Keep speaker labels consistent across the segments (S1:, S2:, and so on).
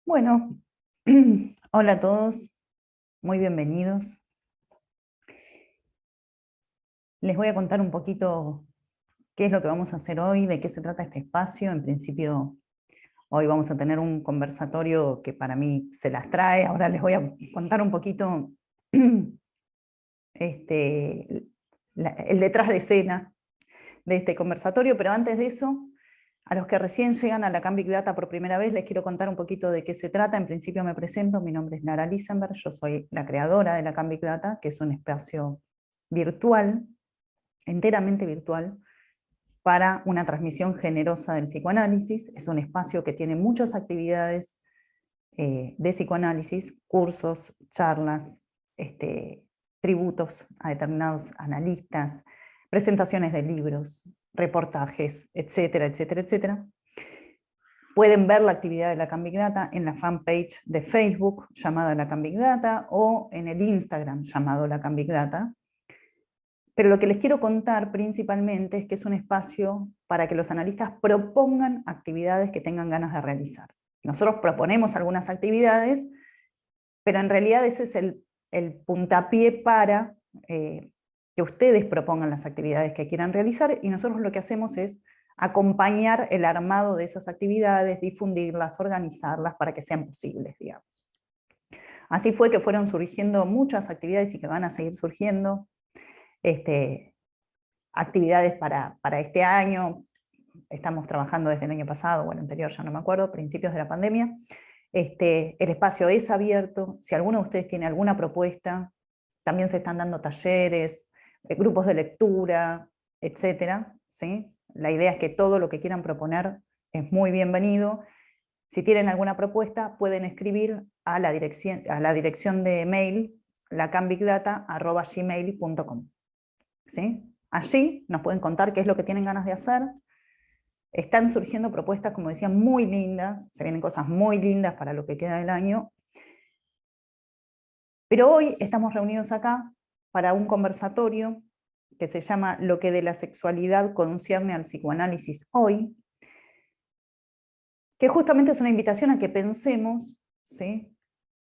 S1: Bueno, hola a todos, muy bienvenidos. Les voy a contar un poquito qué es lo que vamos a hacer hoy, de qué se trata este espacio. En principio, hoy vamos a tener un conversatorio que para mí se las trae. Ahora les voy a contar un poquito el detrás de escena de este conversatorio, pero antes de eso, a los que recién llegan a la Can Big Data por primera vez, les quiero contar un poquito de qué se trata. En principio me presento, mi nombre es Lara Lisenberg, yo soy la creadora de la Can Big Data, que es un espacio virtual, enteramente virtual, para una transmisión generosa del psicoanálisis. Es un espacio que tiene muchas actividades de psicoanálisis, cursos, charlas, tributos a determinados analistas, presentaciones de libros, reportajes, etcétera, etcétera, etcétera. Pueden ver la actividad de la Can Big Data en la fanpage de Facebook llamada la Can Big Data o en el Instagram llamado la Can Big Data. Pero lo que les quiero contar principalmente es que es un espacio para que los analistas propongan actividades que tengan ganas de realizar. Nosotros proponemos algunas actividades, pero en realidad ese es el puntapié para que ustedes propongan las actividades que quieran realizar, y nosotros lo que hacemos es acompañar el armado de esas actividades, difundirlas, organizarlas para que sean posibles, digamos. Así fue que fueron surgiendo muchas actividades y que van a seguir surgiendo. Actividades para este año, estamos trabajando desde el año pasado, o el anterior, ya no me acuerdo, principios de la pandemia. El espacio es abierto, si alguno de ustedes tiene alguna propuesta, también se están dando talleres, grupos de lectura, etcétera, ¿sí? La idea es que todo lo que quieran proponer es muy bienvenido. Si tienen alguna propuesta, pueden escribir a la dirección de mail, lacanbigdata@gmail.com. ¿Sí? Allí nos pueden contar qué es lo que tienen ganas de hacer. Están surgiendo propuestas, como decía, muy lindas, se vienen cosas muy lindas para lo que queda del año. Pero hoy estamos reunidos acá para un conversatorio que se llama Lo que de la sexualidad concierne al psicoanálisis hoy, que justamente es una invitación a que pensemos, ¿sí?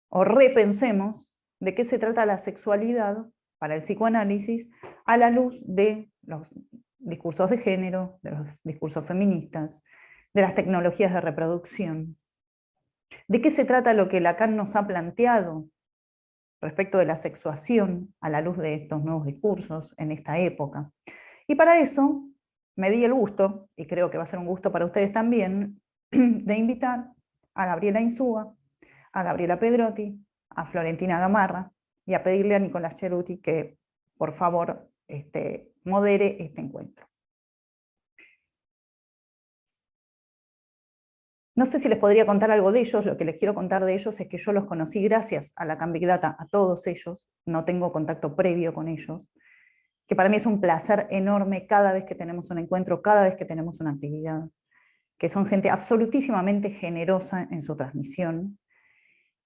S1: O repensemos de qué se trata la sexualidad para el psicoanálisis a la luz de los discursos de género, de los discursos feministas, de las tecnologías de reproducción. ¿De qué se trata lo que Lacan nos ha planteado respecto de la sexuación a la luz de estos nuevos discursos en esta época? Y para eso me di el gusto, y creo que va a ser un gusto para ustedes también, de invitar a Gabriela Insúa, a Gabriela Pedrotti, a Florentina Gamarra y a pedirle a Nicolás Ceruti que por favor modere este encuentro. No sé si les podría contar algo de ellos. Lo que les quiero contar de ellos es que yo los conocí gracias a la Can Big Data, a todos ellos, no tengo contacto previo con ellos, que para mí es un placer enorme cada vez que tenemos un encuentro, cada vez que tenemos una actividad, que son gente absolutísimamente generosa en su transmisión.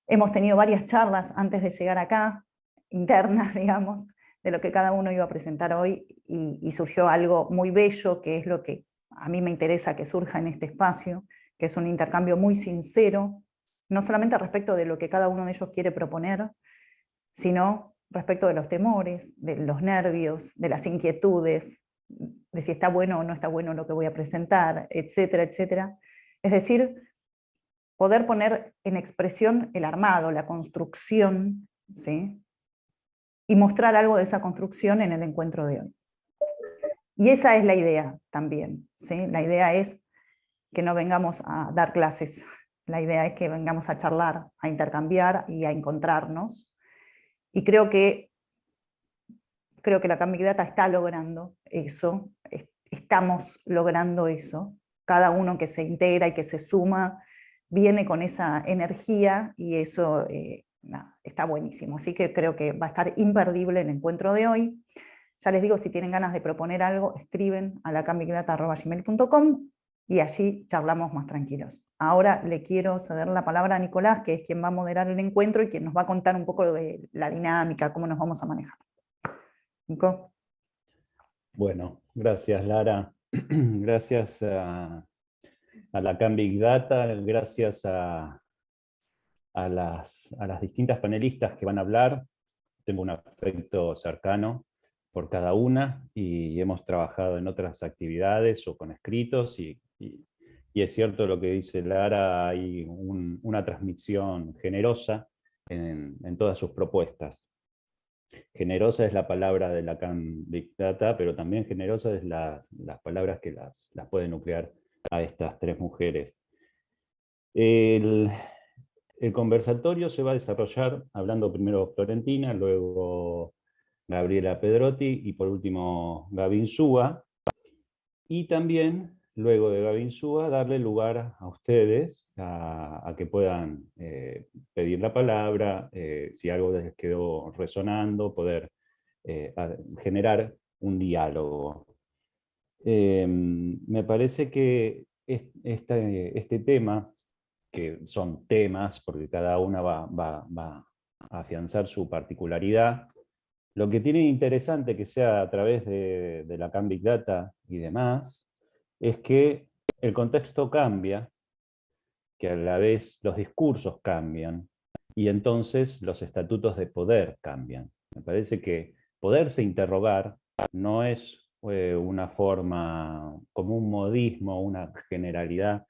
S1: Hemos tenido varias charlas antes de llegar acá, internas, digamos, de lo que cada uno iba a presentar hoy, y surgió algo muy bello, que es lo que a mí me interesa que surja en este espacio, que es un intercambio muy sincero, no solamente respecto de lo que cada uno de ellos quiere proponer, sino respecto de los temores, de los nervios, de las inquietudes, de si está bueno o no está bueno lo que voy a presentar, etcétera, etcétera. Es decir, poder poner en expresión el armado, la construcción, ¿sí? Y mostrar algo de esa construcción en el encuentro de hoy. Y esa es la idea también, ¿sí? La idea es que no vengamos a dar clases, la idea es que vengamos a charlar, a intercambiar y a encontrarnos. Y creo que la Can Big Data está logrando eso, estamos logrando eso. Cada uno que se integra y que se suma viene con esa energía, y eso está buenísimo. Así que creo que va a estar imperdible el encuentro de hoy. Ya les digo, si tienen ganas de proponer algo, escriben a lacanbigdata@gmail.com y allí charlamos más tranquilos. Ahora le quiero ceder la palabra a Nicolás, que es quien va a moderar el encuentro y quien nos va a contar un poco de la dinámica, cómo nos vamos a manejar. Nico.
S2: Bueno, gracias Lara. Gracias a la Can Big Data, gracias a a las distintas panelistas que van a hablar. Tengo un afecto cercano por cada una y hemos trabajado en otras actividades o con escritos y es cierto lo que dice Lara, hay una transmisión generosa en todas sus propuestas. Generosa es la palabra de Lacan Big Data, pero también generosa es las palabras que las pueden nuclear a estas tres mujeres. El conversatorio se va a desarrollar hablando primero Florentina, luego Gabriela Pedrotti y por último Gaby Insúa. Y también, luego de Gaby Insúa, darle lugar a ustedes a que puedan pedir la palabra, si algo les quedó resonando, poder generar un diálogo. Me parece que este tema, que son temas, porque cada una va a afianzar su particularidad, lo que tiene interesante que sea a través de Lacan Big Data y demás, es que el contexto cambia, que a la vez los discursos cambian, y entonces los estatutos de poder cambian. Me parece que poderse interrogar no es una forma, como un modismo, una generalidad,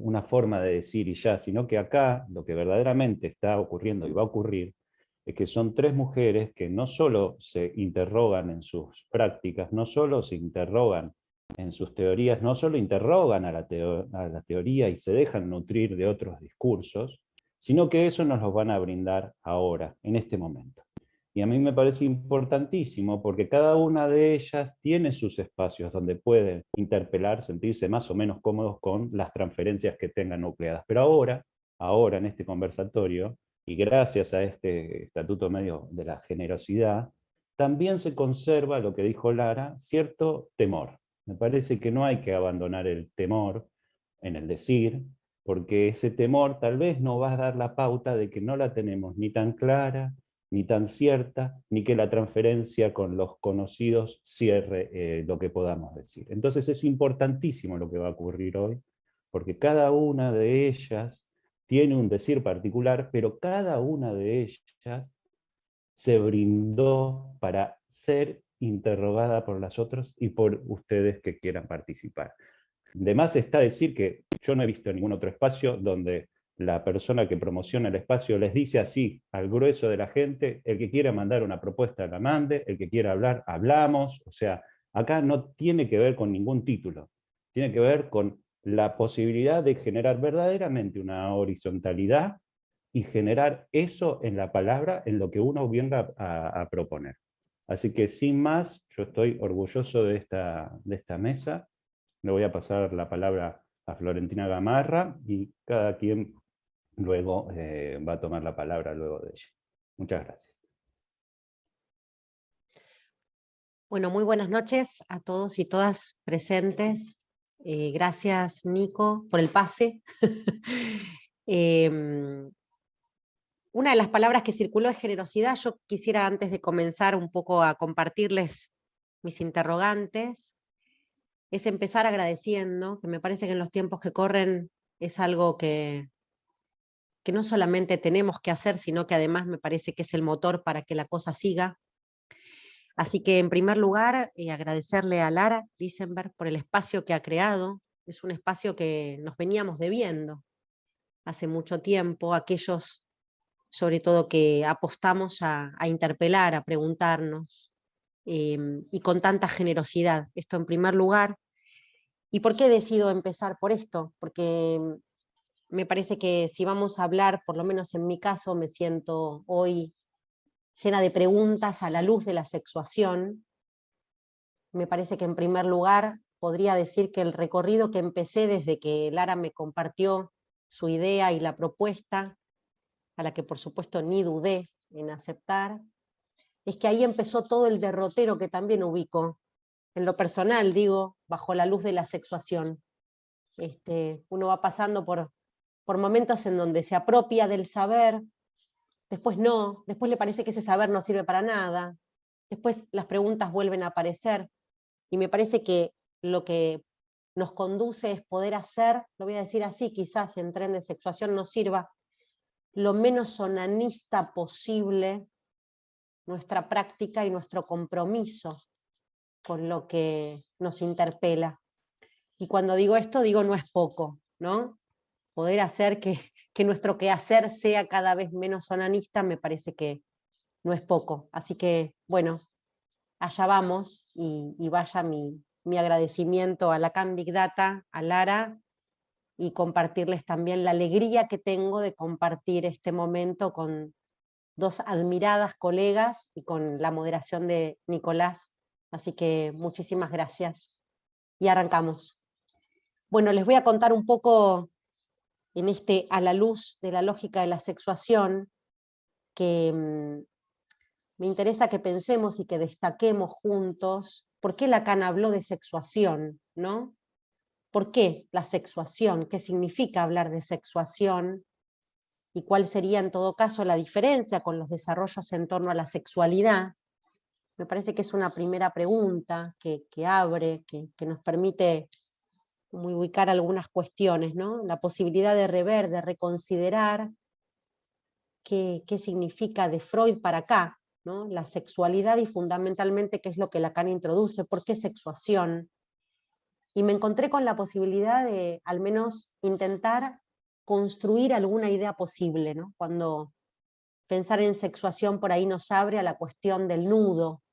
S2: una forma de decir y ya, sino que acá lo que verdaderamente está ocurriendo y va a ocurrir es que son tres mujeres que no solo se interrogan en sus prácticas, no solo se interrogan en sus teorías, no solo interrogan a la teoría y se dejan nutrir de otros discursos, sino que eso nos lo van a brindar ahora, en este momento. Y a mí me parece importantísimo porque cada una de ellas tiene sus espacios donde pueden interpelar, sentirse más o menos cómodos con las transferencias que tengan nucleadas. Pero ahora en este conversatorio, y gracias a este estatuto medio de la generosidad, también se conserva, lo que dijo Lara, cierto temor. Me parece que no hay que abandonar el temor en el decir, porque ese temor tal vez nos va a dar la pauta de que no la tenemos ni tan clara, ni tan cierta, ni que la transferencia con los conocidos cierre lo que podamos decir. Entonces es importantísimo lo que va a ocurrir hoy, porque cada una de ellas tiene un decir particular, pero cada una de ellas se brindó para ser interrogada por las otras y por ustedes que quieran participar. De más está decir que yo no he visto ningún otro espacio donde la persona que promociona el espacio les dice así al grueso de la gente: el que quiera mandar una propuesta la mande, el que quiera hablar, hablamos. O sea, acá no tiene que ver con ningún título, tiene que ver con la posibilidad de generar verdaderamente una horizontalidad y generar eso en la palabra, en lo que uno venga a proponer. Así que sin más, yo estoy orgulloso de esta mesa. Le voy a pasar la palabra a Florentina Gamarra y cada quien luego va a tomar la palabra luego de ella. Muchas gracias.
S3: Bueno, muy buenas noches a todos y todas presentes. Gracias, Nico, por el pase. Una de las palabras que circuló es generosidad. Yo quisiera, antes de comenzar un poco a compartirles mis interrogantes, es empezar agradeciendo, que me parece que en los tiempos que corren es algo que no solamente tenemos que hacer, sino que además me parece que es el motor para que la cosa siga. Así que, en primer lugar, agradecerle a Lara Lisenberg por el espacio que ha creado. Es un espacio que nos veníamos debiendo hace mucho tiempo, aquellos, sobre todo, que apostamos a interpelar, a preguntarnos, y con tanta generosidad. Esto en primer lugar. ¿Y por qué decido empezar por esto? Porque me parece que si vamos a hablar, por lo menos en mi caso, me siento hoy llena de preguntas a la luz de la sexuación. Me parece que en primer lugar podría decir que el recorrido que empecé desde que Lara me compartió su idea y la propuesta, a la que por supuesto ni dudé en aceptar, es que ahí empezó todo el derrotero que también ubico, en lo personal, digo, bajo la luz de la sexuación. Uno va pasando por momentos en donde se apropia del saber, después no, después le parece que ese saber no sirve para nada, después las preguntas vuelven a aparecer, y me parece que lo que nos conduce es poder hacer, lo voy a decir así, quizás en tren de sexuación no sirva, lo menos onanista posible nuestra práctica y nuestro compromiso con lo que nos interpela. Y cuando digo esto, digo no es poco, ¿no? Poder hacer que nuestro quehacer sea cada vez menos onanista me parece que no es poco. Así que, bueno, allá vamos y vaya mi agradecimiento a Lacan Big Data, a Lara, y compartirles también la alegría que tengo de compartir este momento con dos admiradas colegas y con la moderación de Nicolás. Así que muchísimas gracias. Y arrancamos. Bueno, les voy a contar un poco en este A la luz de la lógica de la sexuación, que me interesa que pensemos y que destaquemos juntos por qué Lacan habló de sexuación, ¿no? ¿Por qué la sexuación? ¿Qué significa hablar de sexuación? ¿Y cuál sería en todo caso la diferencia con los desarrollos en torno a la sexualidad? Me parece que es una primera pregunta que abre, que nos permite ubicar algunas cuestiones, ¿no? La posibilidad de rever, de reconsiderar qué significa de Freud para acá, ¿no? La sexualidad y fundamentalmente qué es lo que Lacan introduce, por qué sexuación. Y me encontré con la posibilidad de al menos intentar construir alguna idea posible, ¿no? Cuando pensar en sexuación por ahí nos abre a la cuestión del nudo,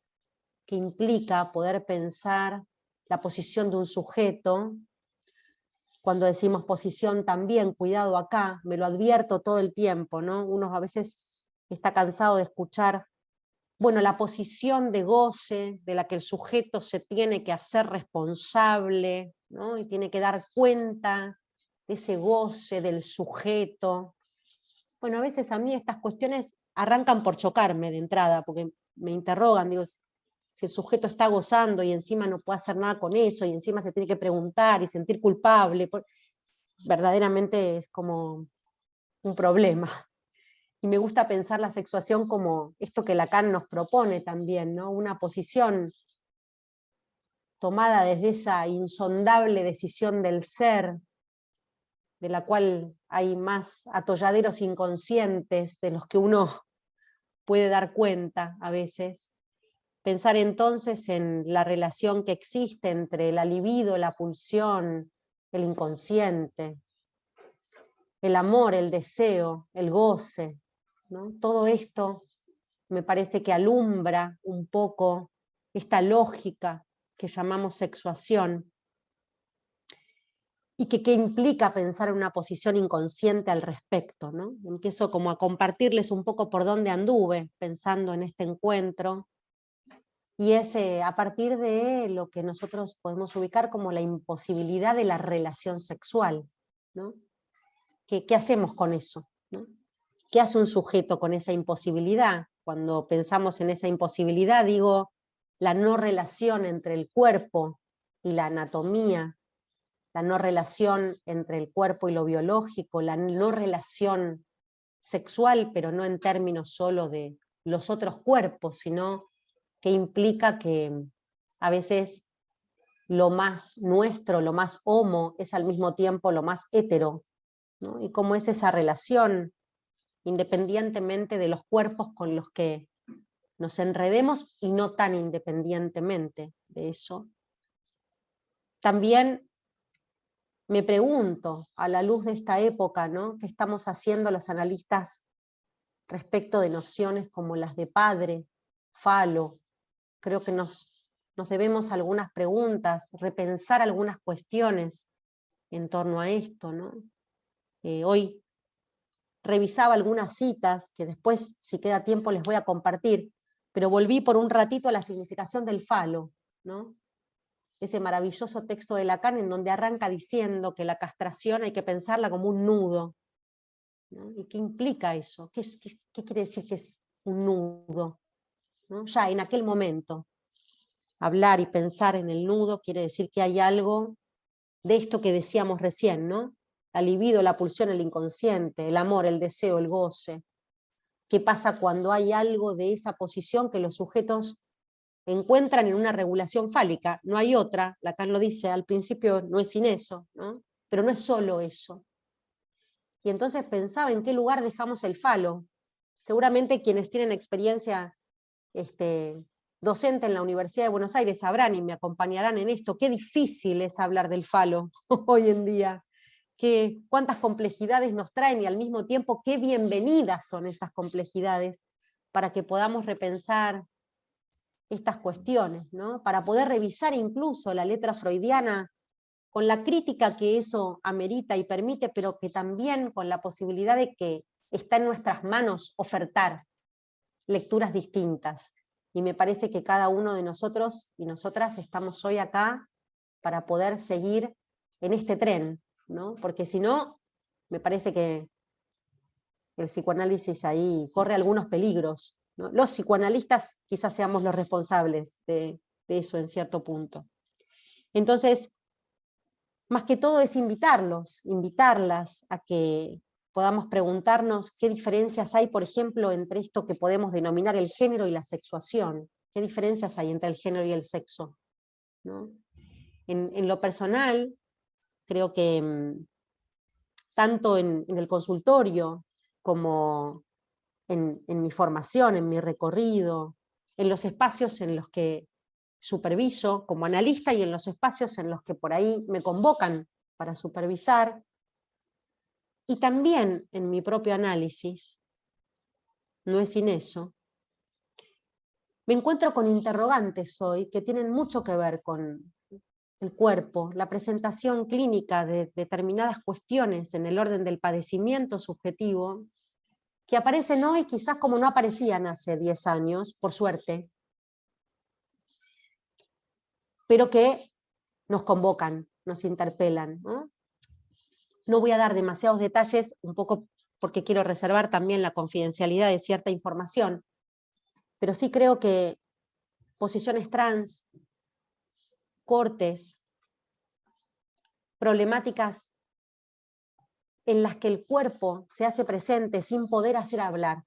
S3: que implica poder pensar la posición de un sujeto. Cuando decimos posición también, cuidado acá, me lo advierto todo el tiempo, ¿no? Uno a veces está cansado de escuchar, bueno, la posición de goce de la que el sujeto se tiene que hacer responsable, ¿no? Y tiene que dar cuenta de ese goce del sujeto. Bueno, a veces a mí estas cuestiones arrancan por chocarme de entrada, porque me interrogan, digo, si el sujeto está gozando y encima no puede hacer nada con eso, y encima se tiene que preguntar y sentir culpable, verdaderamente es como un problema. Y me gusta pensar la sexuación como esto que Lacan nos propone también, ¿no? Una posición tomada desde esa insondable decisión del ser, de la cual hay más atolladeros inconscientes de los que uno puede dar cuenta a veces. Pensar entonces en la relación que existe entre la libido, la pulsión, el inconsciente, el amor, el deseo, el goce, ¿no? Todo esto me parece que alumbra un poco esta lógica que llamamos sexuación y que implica pensar en una posición inconsciente al respecto, ¿no? Empiezo como a compartirles un poco por dónde anduve pensando en este encuentro, y es a partir de lo que nosotros podemos ubicar como la imposibilidad de la relación sexual, ¿no? ¿Qué hacemos con eso, ¿no? ¿Qué hace un sujeto con esa imposibilidad? Cuando pensamos en esa imposibilidad, digo, la no relación entre el cuerpo y la anatomía, la no relación entre el cuerpo y lo biológico, la no relación sexual, pero no en términos solo de los otros cuerpos, sino que implica que a veces lo más nuestro, lo más homo, es al mismo tiempo lo más hetero, ¿no? Y cómo es esa relación, independientemente de los cuerpos con los que nos enredemos y no tan independientemente de eso. También me pregunto, a la luz de esta época, ¿no? ¿Qué estamos haciendo los analistas respecto de nociones como las de padre, falo? Creo que nos debemos algunas preguntas, repensar algunas cuestiones en torno a esto, ¿no? Hoy revisaba algunas citas que después, si queda tiempo, les voy a compartir, pero volví por un ratito a la significación del falo, ¿no? Ese maravilloso texto de Lacan en donde arranca diciendo que la castración hay que pensarla como un nudo, ¿no? ¿Y qué implica eso? ¿Qué quiere decir que es un nudo, ¿no? Ya en aquel momento, hablar y pensar en el nudo quiere decir que hay algo de esto que decíamos recién, ¿no? La libido, la pulsión, el inconsciente, el amor, el deseo, el goce. ¿Qué pasa cuando hay algo de esa posición que los sujetos encuentran en una regulación fálica? No hay otra, Lacan lo dice, al principio no es sin eso, ¿no? Pero no es solo eso. Y entonces pensaba en qué lugar dejamos el falo. Seguramente quienes tienen experiencia docente en la Universidad de Buenos Aires sabrán y me acompañarán en esto, qué difícil es hablar del falo hoy en día, cuántas complejidades nos traen y al mismo tiempo qué bienvenidas son esas complejidades para que podamos repensar estas cuestiones, ¿no? Para poder revisar incluso la letra freudiana con la crítica que eso amerita y permite, pero que también con la posibilidad de que está en nuestras manos ofertar lecturas distintas. Y me parece que cada uno de nosotros y nosotras estamos hoy acá para poder seguir en este tren, ¿no? Porque si no, me parece que el psicoanálisis ahí corre algunos peligros, ¿no? Los psicoanalistas quizás seamos los responsables de eso en cierto punto. Entonces, más que todo es invitarlas a que podamos preguntarnos qué diferencias hay, por ejemplo, entre esto que podemos denominar el género y la sexuación. ¿Qué diferencias hay entre el género y el sexo? ¿No? En lo personal, creo que tanto en el consultorio como en mi formación, en mi recorrido, en los espacios en los que superviso como analista y en los espacios en los que por ahí me convocan para supervisar, y también en mi propio análisis, no es sin eso, me encuentro con interrogantes hoy que tienen mucho que ver con el cuerpo, la presentación clínica de determinadas cuestiones en el orden del padecimiento subjetivo, que aparecen hoy quizás como no aparecían hace 10 años, por suerte, pero que nos convocan, nos interpelan, ¿no? No voy a dar demasiados detalles, un poco porque quiero reservar también la confidencialidad de cierta información, pero sí creo que posiciones trans, cortes, problemáticas en las que el cuerpo se hace presente sin poder hacer hablar,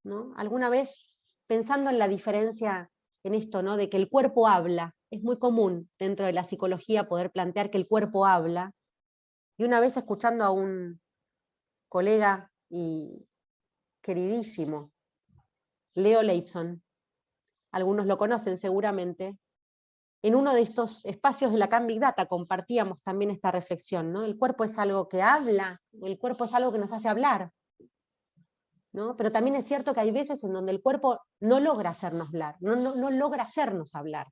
S3: ¿no? Alguna vez, pensando en la diferencia en esto, ¿no? De que el cuerpo habla, es muy común dentro de la psicología poder plantear que el cuerpo habla, y una vez escuchando a un colega y queridísimo, Leo Leibson, algunos lo conocen seguramente, en uno de estos espacios de la Can Big Data compartíamos también esta reflexión, ¿no? El cuerpo es algo que habla, el cuerpo es algo que nos hace hablar, ¿no? Pero también es cierto que hay veces en donde el cuerpo no logra hacernos hablar, no logra hacernos hablar.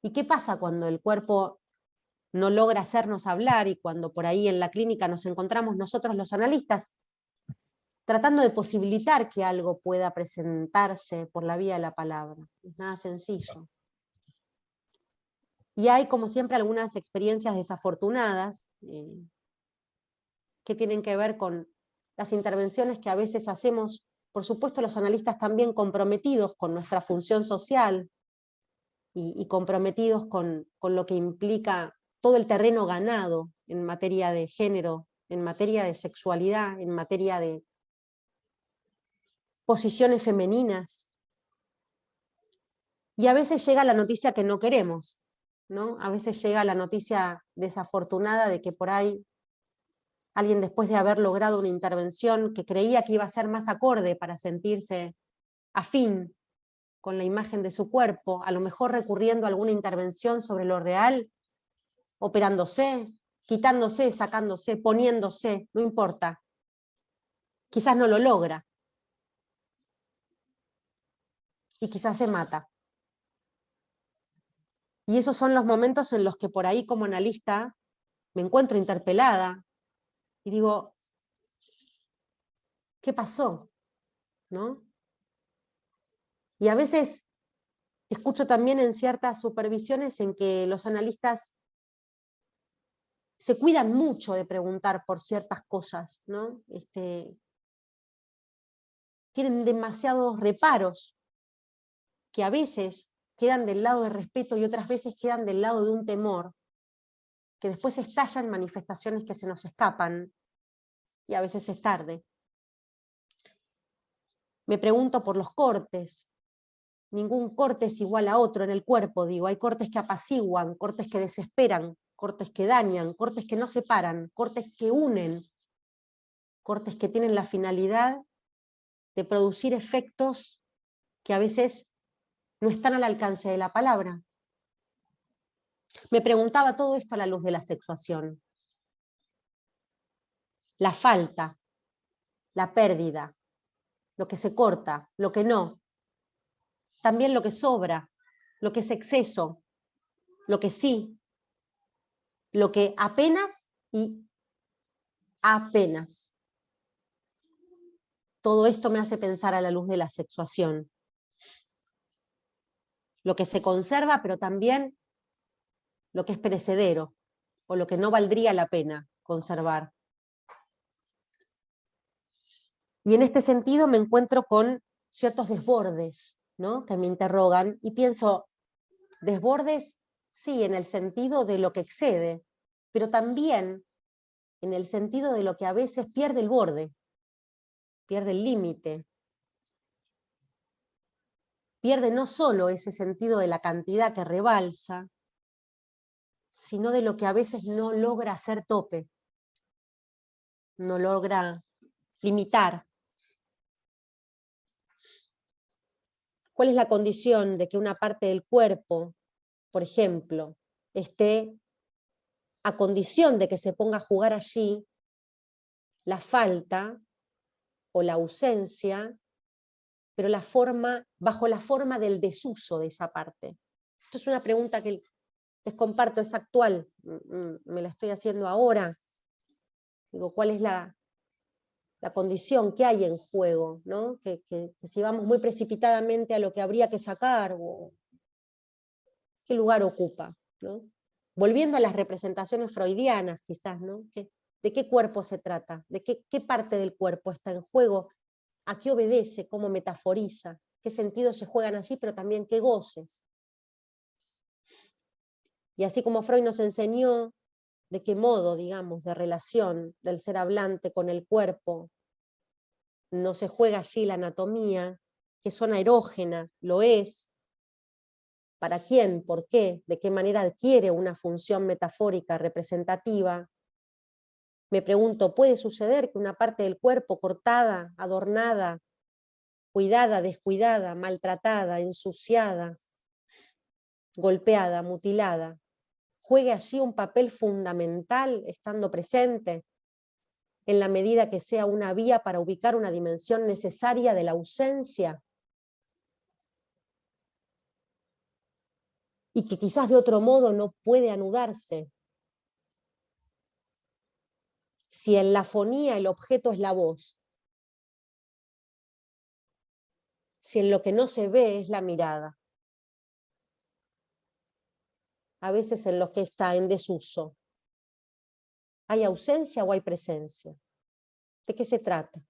S3: ¿Y qué pasa cuando el cuerpo no logra hacernos hablar y cuando por ahí en la clínica nos encontramos nosotros los analistas tratando de posibilitar que algo pueda presentarse por la vía de la palabra? Es nada sencillo. Y hay, como siempre, algunas experiencias desafortunadas que tienen que ver con las intervenciones que a veces hacemos, por supuesto los analistas también comprometidos con nuestra función social y comprometidos con lo que implica todo el terreno ganado en materia de género, en materia de sexualidad, en materia de posiciones femeninas. Y a veces llega la noticia que no queremos, ¿no? A veces llega la noticia desafortunada de que por ahí alguien, después de haber logrado una intervención que creía que iba a ser más acorde para sentirse afín con la imagen de su cuerpo, a lo mejor recurriendo a alguna intervención sobre lo real, operándose, quitándose, sacándose, poniéndose, no importa. Quizás no lo logra. Y quizás se mata. Y esos son los momentos en los que por ahí como analista me encuentro interpelada y digo, ¿qué pasó? ¿No? Y a veces escucho también en ciertas supervisiones en que los analistas se cuidan mucho de preguntar por ciertas cosas, ¿no? Tienen demasiados reparos que a veces quedan del lado del respeto y otras veces quedan del lado de un temor, que después estallan manifestaciones que se nos escapan y a veces es tarde. Me pregunto por los cortes. Ningún corte es igual a otro en el cuerpo, digo. Hay cortes que apaciguan, cortes que desesperan, cortes que dañan, cortes que no separan, cortes que unen, cortes que tienen la finalidad de producir efectos que a veces no están al alcance de la palabra. Me preguntaba todo esto a la luz de la sexuación. La falta, la pérdida, lo que se corta, lo que no. También lo que sobra, lo que es exceso, lo que sí, lo que apenas y apenas. Todo esto me hace pensar a la luz de la sexuación. Lo que se conserva, pero también lo que es perecedero, o lo que no valdría la pena conservar. Y en este sentido me encuentro con ciertos desbordes, ¿no?, que me interrogan, y pienso, desbordes, sí, en el sentido de lo que excede, pero también en el sentido de lo que a veces pierde el borde, pierde el límite, pierde no solo ese sentido de la cantidad que rebalsa, sino de lo que a veces no logra hacer tope, no logra limitar. ¿Cuál es la condición de que una parte del cuerpo, por ejemplo, esté a condición de que se ponga a jugar allí la falta o la ausencia, pero bajo la forma del desuso de esa parte? Esto es una pregunta que les comparto, es actual, me la estoy haciendo ahora. Digo, ¿cuál es la condición que hay en juego, ¿no? Que si vamos muy precipitadamente a lo que habría que sacar, o ¿qué lugar ocupa, ¿no? Volviendo a las representaciones freudianas, quizás, ¿no? ¿De qué cuerpo se trata? ¿De qué parte del cuerpo está en juego? ¿A qué obedece? ¿Cómo metaforiza? ¿Qué sentidos se juegan allí? Pero también qué goces. Y así como Freud nos enseñó de qué modo, digamos, de relación del ser hablante con el cuerpo no se juega allí la anatomía, que zona erógena lo es, para quién, por qué, de qué manera adquiere una función metafórica representativa. Me pregunto, ¿puede suceder que una parte del cuerpo cortada, adornada, cuidada, descuidada, maltratada, ensuciada, golpeada, mutilada, juegue allí un papel fundamental estando presente, en la medida que sea una vía para ubicar una dimensión necesaria de la ausencia? Y que quizás de otro modo no puede anudarse. Si en la fonía el objeto es la voz, si en lo que no se ve es la mirada, a veces en lo que está en desuso, ¿hay ausencia o hay presencia? ¿De qué se trata?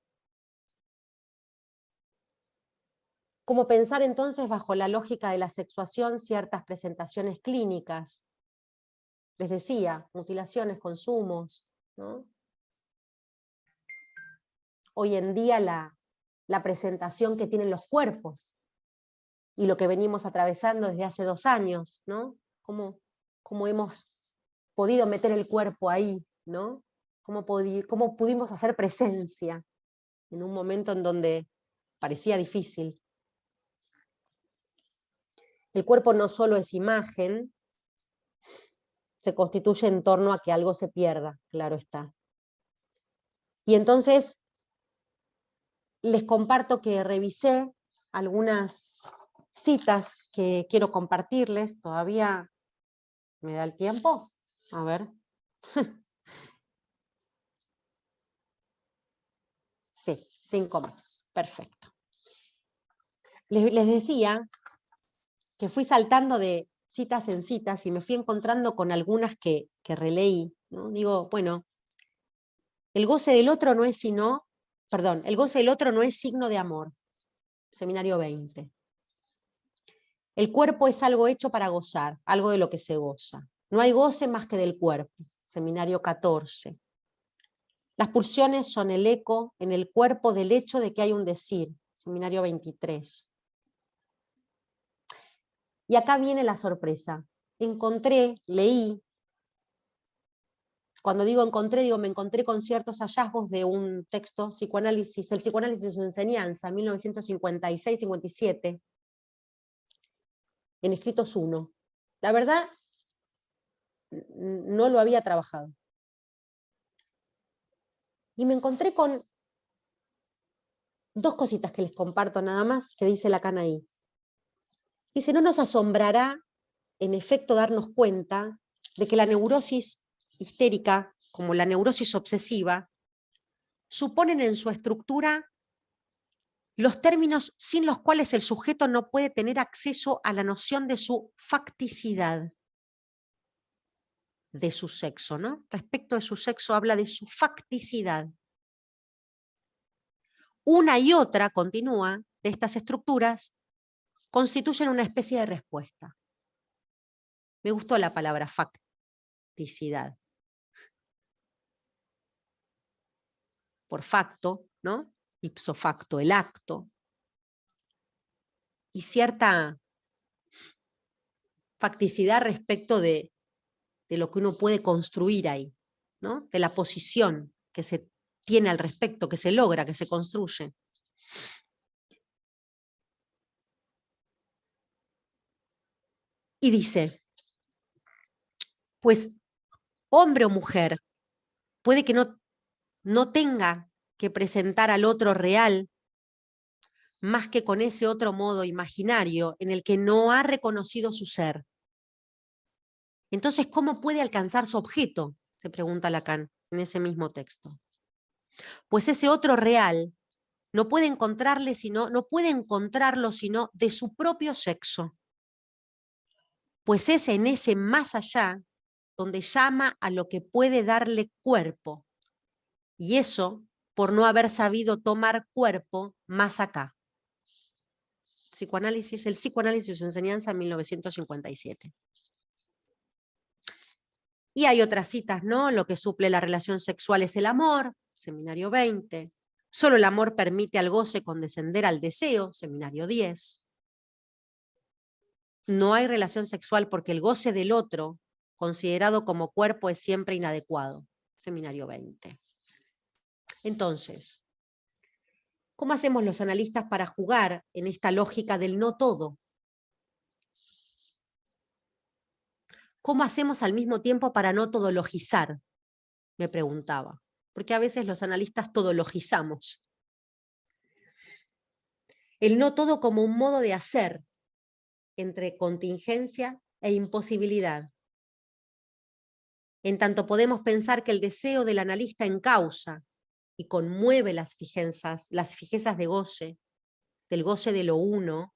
S3: ¿Cómo pensar entonces bajo la lógica de la sexuación ciertas presentaciones clínicas? Les decía, mutilaciones, consumos, ¿no? Hoy en día la presentación que tienen los cuerpos y lo que venimos atravesando desde hace 2 años, ¿no? ¿Cómo hemos podido meter el cuerpo ahí, ¿no? ¿Cómo pudimos hacer presencia en un momento en donde parecía difícil? El cuerpo no solo es imagen, se constituye en torno a que algo se pierda, claro está. Y entonces les comparto que revisé algunas citas que quiero compartirles. ¿Todavía me da el tiempo? A ver. Sí, 5 más. Perfecto. Les decía que fui saltando de citas en citas y me fui encontrando con algunas que releí, ¿no? Digo, bueno, el goce del otro no es signo de amor. Seminario 20. El cuerpo es algo hecho para gozar, algo de lo que se goza. No hay goce más que del cuerpo. Seminario 14. Las pulsiones son el eco en el cuerpo del hecho de que hay un decir. Seminario 23. Y acá viene la sorpresa. Leí Cuando digo encontré, digo me encontré con ciertos hallazgos de un texto, psicoanálisis, el psicoanálisis y su enseñanza, 1956-57, en Escritos 1. La verdad, no lo había trabajado. Y me encontré con dos cositas que les comparto nada más, que dice Lacan ahí. Dice, no nos asombrará, en efecto, darnos cuenta de que la neurosis histérica, como la neurosis obsesiva, suponen en su estructura los términos sin los cuales el sujeto no puede tener acceso a la noción de su facticidad, de su sexo, ¿no? Respecto de su sexo habla de su facticidad. Una y otra, continúa, de estas estructuras constituyen una especie de respuesta. Me gustó la palabra facticidad. Por facto, ¿no? Ipso facto, el acto. Y cierta facticidad respecto de lo que uno puede construir ahí, ¿no? De la posición que se tiene al respecto, que se logra, que se construye. Y dice, pues hombre o mujer puede que no tenga que presentar al otro real más que con ese otro modo imaginario en el que no ha reconocido su ser. Entonces, ¿cómo puede alcanzar su objeto?, se pregunta Lacan en ese mismo texto. Pues ese otro real no puede encontrarlo sino de su propio sexo. Pues es en ese más allá donde llama a lo que puede darle cuerpo. Y eso por no haber sabido tomar cuerpo más acá. El psicoanálisis y su enseñanza en 1957. Y hay otras citas, ¿no? Lo que suple la relación sexual es el amor, Seminario 20. Solo el amor permite al goce condescender al deseo, Seminario 10. No hay relación sexual porque el goce del otro, considerado como cuerpo, es siempre inadecuado, Seminario 20. Entonces, ¿cómo hacemos los analistas para jugar en esta lógica del no todo? ¿Cómo hacemos al mismo tiempo para no todologizar? Me preguntaba, porque a veces los analistas todologizamos. El no todo como un modo de hacer entre contingencia e imposibilidad. En tanto podemos pensar que el deseo del analista encausa y conmueve las fijezas de goce, del goce de lo uno,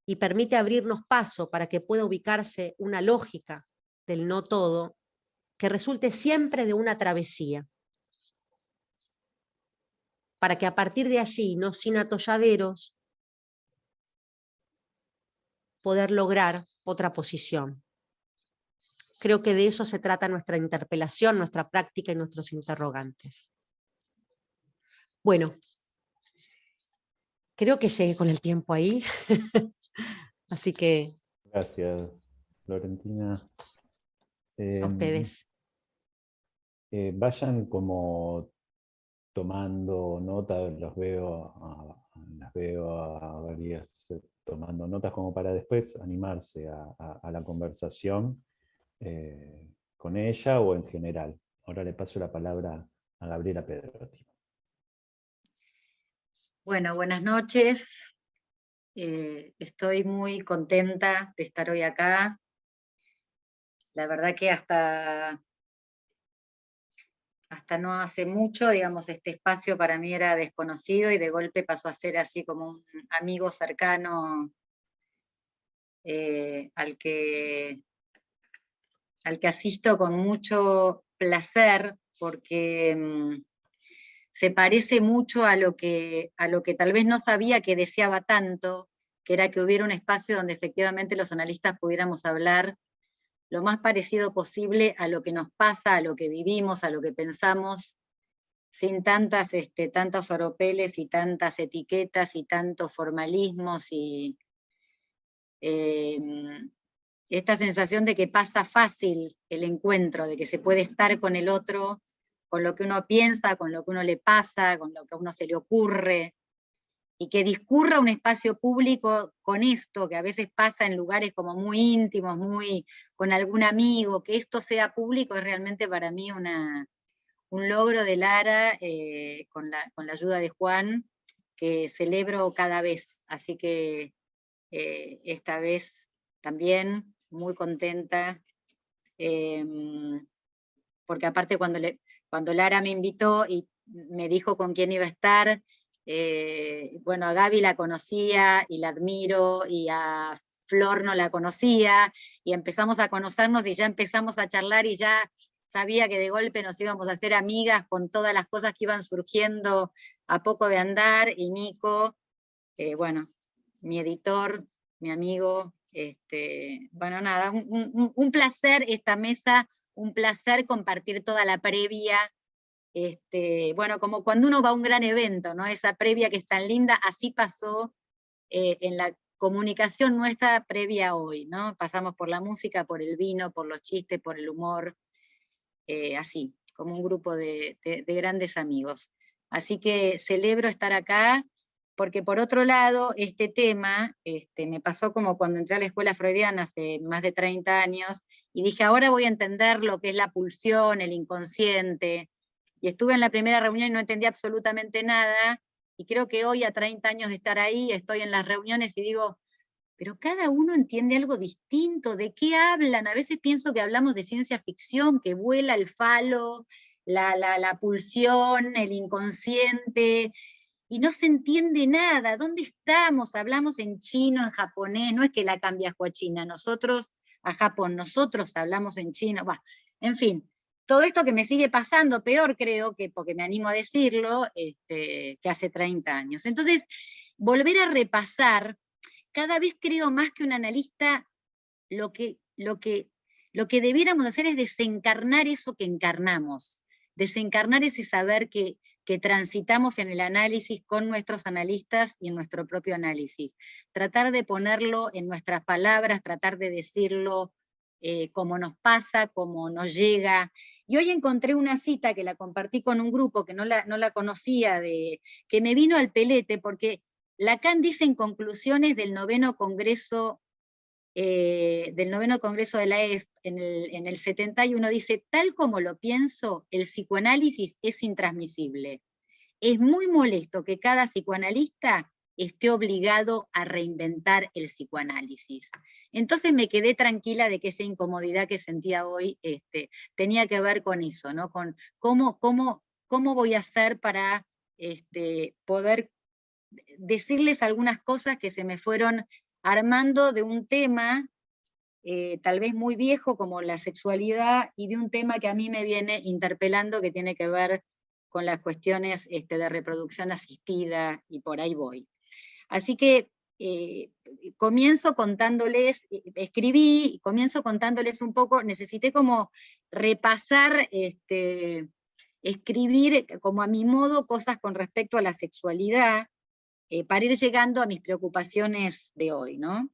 S3: y permite abrirnos paso para que pueda ubicarse una lógica del no todo que resulte siempre de una travesía, para que a partir de allí, no sin atolladeros, poder lograr otra posición. Creo que de eso se trata nuestra interpelación, nuestra práctica y nuestros interrogantes. Bueno, creo que llegué con el tiempo ahí. Así que...
S2: Gracias, Florentina.
S3: A ustedes.
S2: Vayan como tomando notas, las veo a varias tomando notas como para después animarse a la conversación con ella o en general. Ahora le paso la palabra a Gabriela Pedrotti.
S4: Bueno, buenas noches. Estoy muy contenta de estar hoy acá. La verdad que hasta no hace mucho, digamos, este espacio para mí era desconocido y de golpe pasó a ser así como un amigo cercano al que asisto con mucho placer porque se parece mucho a lo que tal vez no sabía que deseaba tanto, que era que hubiera un espacio donde efectivamente los analistas pudiéramos hablar lo más parecido posible a lo que nos pasa, a lo que vivimos, a lo que pensamos, sin tantos oropeles y tantas etiquetas y tantos formalismos esta sensación de que pasa fácil el encuentro, de que se puede estar con el otro, con lo que uno piensa, con lo que uno le pasa, con lo que a uno se le ocurre, y que discurra un espacio público con esto, que a veces pasa en lugares como muy íntimos, muy con algún amigo, que esto sea público es realmente para mí un logro de Lara, con la ayuda de Juan, que celebro cada vez, así que esta vez también muy contenta, porque aparte cuando Lara me invitó y me dijo con quién iba a estar, bueno, a Gaby la conocía y la admiro, y a Flor no la conocía, y empezamos a conocernos y ya empezamos a charlar y ya sabía que de golpe nos íbamos a hacer amigas con todas las cosas que iban surgiendo a poco de andar, y Nico, bueno, mi editor, mi amigo, bueno, nada, un placer esta mesa, un placer compartir toda la previa, bueno, como cuando uno va a un gran evento, ¿no? Esa previa que es tan linda, así pasó en la comunicación nuestra previa hoy, ¿no? Pasamos por la música, por el vino, por los chistes, por el humor, así, como un grupo de grandes amigos. Así que celebro estar acá, porque por otro lado, este tema me pasó como cuando entré a la escuela freudiana hace más de 30 años, y dije, ahora voy a entender lo que es la pulsión, el inconsciente, y estuve en la primera reunión y no entendí absolutamente nada, y creo que hoy, a 30 años de estar ahí, estoy en las reuniones y digo, pero cada uno entiende algo distinto. ¿De qué hablan? A veces pienso que hablamos de ciencia ficción, que vuela el falo, la pulsión, el inconsciente, y no se entiende nada. ¿Dónde estamos? Hablamos en chino, en japonés, no es que la cambia a China, nosotros a Japón, nosotros hablamos en chino, bueno, en fin. Todo esto que me sigue pasando, peor creo, que porque me animo a decirlo, que hace 30 años. Entonces, volver a repasar, cada vez creo más que un analista, lo que debiéramos hacer es desencarnar eso que encarnamos, desencarnar ese saber que transitamos en el análisis con nuestros analistas y en nuestro propio análisis. Tratar de ponerlo en nuestras palabras, tratar de decirlo como nos pasa, como nos llega. Y hoy encontré una cita que la compartí con un grupo que no la conocía, que me vino al pelete, porque Lacan dice en conclusiones del 9º Congreso de la EF, en el 71, dice, tal como lo pienso, el psicoanálisis es intransmisible. Es muy molesto que cada psicoanalista esté obligado a reinventar el psicoanálisis. Entonces me quedé tranquila de que esa incomodidad que sentía hoy tenía que ver con eso, ¿no? Con cómo voy a hacer para poder decirles algunas cosas que se me fueron armando de un tema tal vez muy viejo como la sexualidad, y de un tema que a mí me viene interpelando, que tiene que ver con las cuestiones de reproducción asistida, y por ahí voy. Así que comienzo contándoles, escribí, comienzo contándoles un poco, necesité como repasar, escribir como a mi modo cosas con respecto a la sexualidad, para ir llegando a mis preocupaciones de hoy, ¿no?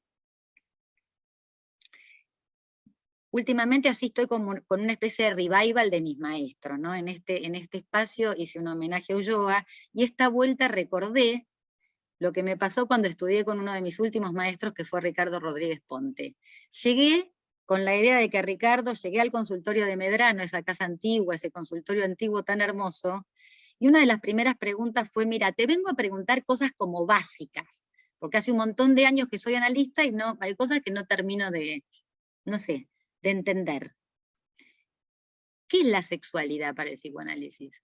S4: Últimamente así estoy con una especie de revival de mis maestros, ¿no? En este espacio hice un homenaje a Ulloa, y esta vuelta recordé lo que me pasó cuando estudié con uno de mis últimos maestros, que fue Ricardo Rodríguez Ponte. Llegué con la idea de que Ricardo, llegué al consultorio de Medrano, esa casa antigua, ese consultorio antiguo tan hermoso, y una de las primeras preguntas fue, mira, te vengo a preguntar cosas como básicas, porque hace un montón de años que soy analista y no, hay cosas que no termino de, no sé, de entender. ¿Qué es la sexualidad para el psicoanálisis?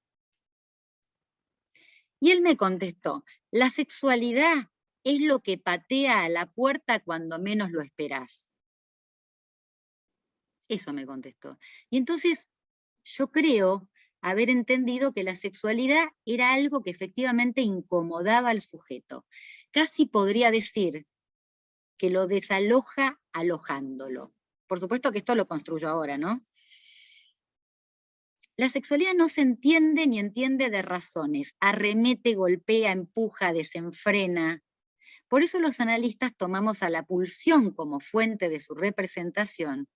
S4: Y él me contestó, la sexualidad es lo que patea a la puerta cuando menos lo esperás. Eso me contestó. Y entonces yo creo haber entendido que la sexualidad era algo que efectivamente incomodaba al sujeto. Casi podría decir que lo desaloja alojándolo. Por supuesto que esto lo construyo ahora, ¿no? La sexualidad no se entiende ni entiende de razones. Arremete, golpea, empuja, desenfrena. Por eso los analistas tomamos a la pulsión como fuente de su representación,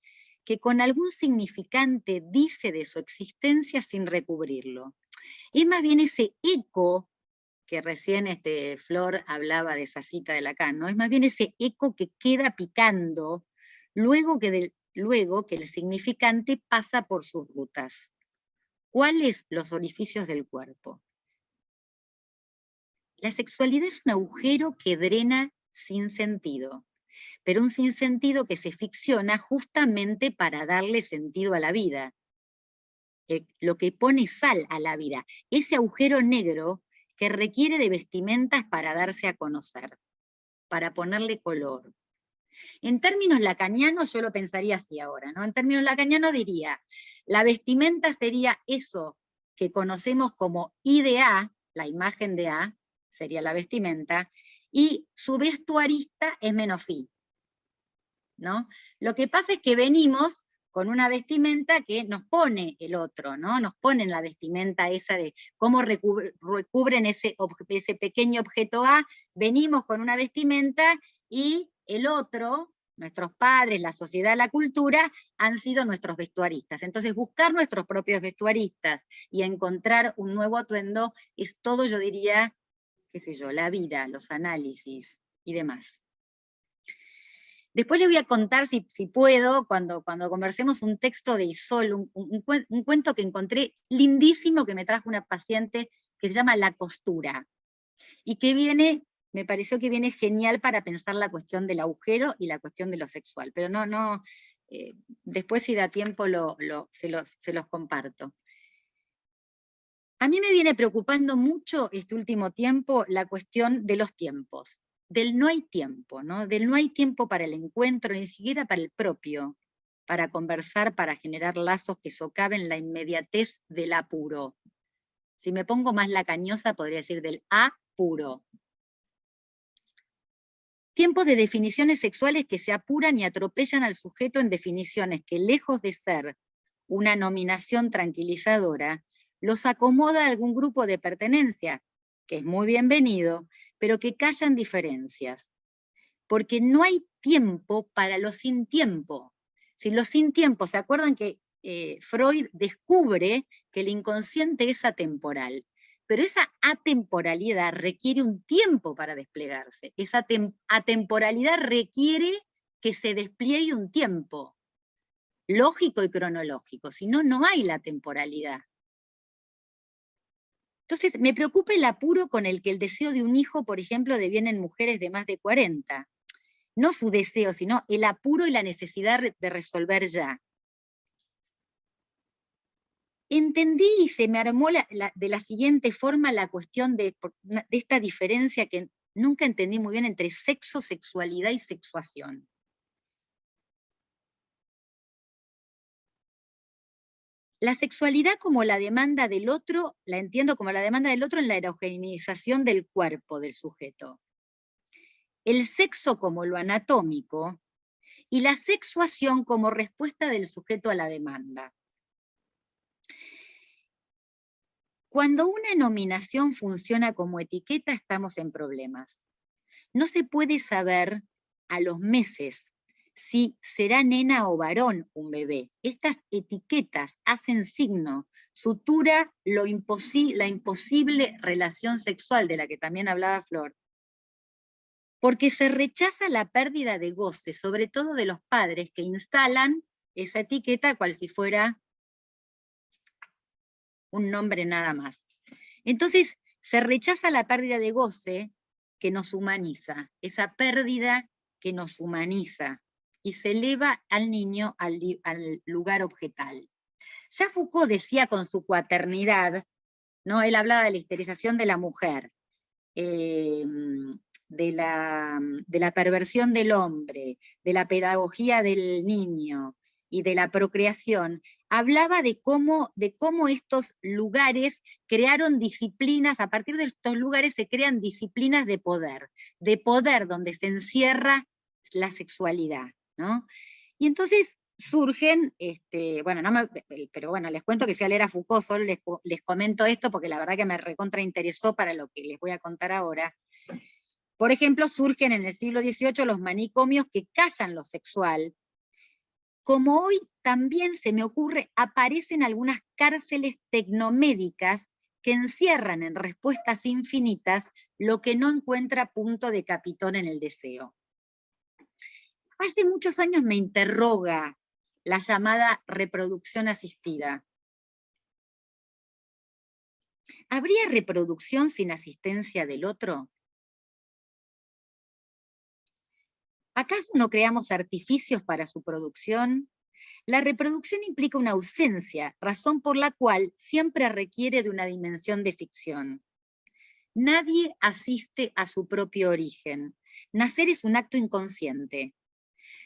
S4: que con algún significante dice de su existencia sin recubrirlo. Es más bien ese eco que recién Flor hablaba de esa cita de Lacan, ¿no? Es más bien ese eco que queda picando luego que el significante pasa por sus rutas. ¿Cuáles los orificios del cuerpo? La sexualidad es un agujero que drena sin sentido, pero un sinsentido que se ficciona justamente para darle sentido a la vida. Lo que pone sal a la vida, ese agujero negro que requiere de vestimentas para darse a conocer, para ponerle color. En términos lacanianos yo lo pensaría así ahora, ¿no? En términos lacanianos diría, la vestimenta sería eso que conocemos como I de A, la imagen de A, sería la vestimenta, y su vestuarista es Menofí, ¿no? Lo que pasa es que venimos con una vestimenta que nos pone el otro, ¿no? Nos ponen la vestimenta esa de cómo recubren ese pequeño objeto A, venimos con una vestimenta y el otro, nuestros padres, la sociedad, la cultura, han sido nuestros vestuaristas. Entonces buscar nuestros propios vestuaristas y encontrar un nuevo atuendo es todo, yo diría, qué sé yo, la vida, los análisis y demás. Después les voy a contar, si puedo, cuando conversemos, un texto de Isol, un cuento que encontré lindísimo que me trajo una paciente que se llama La costura, y que me pareció que viene genial para pensar la cuestión del agujero y la cuestión de lo sexual, pero después si da tiempo se los comparto. A mí me viene preocupando mucho este último tiempo la cuestión de los tiempos. Del no hay tiempo, ¿no? Del no hay tiempo para el encuentro, ni siquiera para el propio, para conversar, para generar lazos que socaven la inmediatez del apuro. Si me pongo más lacañosa, podría decir del apuro. Tiempos de definiciones sexuales que se apuran y atropellan al sujeto en definiciones que, lejos de ser una nominación tranquilizadora, los acomoda a algún grupo de pertenencia, que es muy bienvenido, pero que callan diferencias. Porque no hay tiempo para lo sin tiempo. Si lo sin tiempo, ¿se acuerdan que Freud descubre que el inconsciente es atemporal? Pero esa atemporalidad requiere un tiempo para desplegarse. Esa atemporalidad requiere que se despliegue un tiempo lógico y cronológico, si no, no hay la temporalidad. Entonces, me preocupa el apuro con el que el deseo de un hijo, por ejemplo, deviene en mujeres de más de 40. No su deseo, sino el apuro y la necesidad de resolver ya. Entendí y se me armó de la siguiente forma la cuestión de esta diferencia que nunca entendí muy bien entre sexo, sexualidad y sexuación. La sexualidad como la demanda del otro, la entiendo como la demanda del otro en la erogeneización del cuerpo del sujeto. El sexo como lo anatómico y la sexuación como respuesta del sujeto a la demanda. Cuando una nominación funciona como etiqueta, estamos en problemas. No se puede saber a los meses si será nena o varón un bebé. Estas etiquetas hacen signo, sutura la imposible relación sexual de la que también hablaba Flor. Porque se rechaza la pérdida de goce, sobre todo de los padres que instalan esa etiqueta cual si fuera un nombre nada más. Entonces, se rechaza la pérdida de goce que nos humaniza, esa pérdida que nos humaniza, y se eleva al niño al lugar objetal. Ya Foucault decía con su cuaternidad, ¿no? Él hablaba de la esterilización de la mujer, de la perversión del hombre, de la pedagogía del niño y de la procreación, hablaba de cómo estos lugares crearon disciplinas, a partir de estos lugares se crean disciplinas de poder donde se encierra la sexualidad, ¿no? Y entonces surgen, pero bueno, les cuento que fui a leer a Foucault, solo les comento esto porque la verdad que me recontra interesó para lo que les voy a contar ahora. Por ejemplo, surgen en el siglo XVIII los manicomios que callan lo sexual. Como hoy también se me ocurre, aparecen algunas cárceles tecnomédicas que encierran en respuestas infinitas lo que no encuentra punto de capitón en el deseo. Hace muchos años me interroga la llamada reproducción asistida. ¿Habría reproducción sin asistencia del otro? ¿Acaso no creamos artificios para su producción? La reproducción implica una ausencia, razón por la cual siempre requiere de una dimensión de ficción. Nadie asiste a su propio origen. Nacer es un acto inconsciente.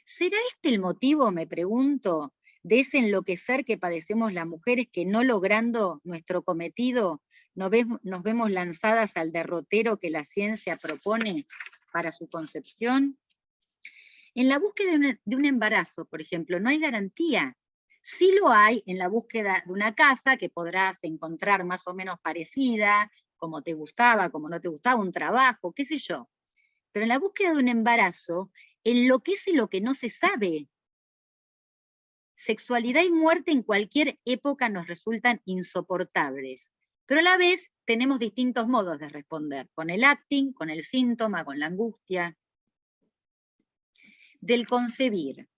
S4: ¿Será este el motivo, me pregunto, de ese enloquecer que padecemos las mujeres que no logrando nuestro cometido nos vemos lanzadas al derrotero que la ciencia propone para su concepción? En la búsqueda de un embarazo, por ejemplo, no hay garantía. Sí lo hay en la búsqueda de una casa que podrás encontrar más o menos parecida, como te gustaba, como no te gustaba, un trabajo, qué sé yo. Pero en la búsqueda de un embarazo, enloquece lo que no se sabe. Sexualidad y muerte en cualquier época nos resultan insoportables, pero a la vez tenemos distintos modos de responder, con el acting, con el síntoma, con la angustia. Del concebir.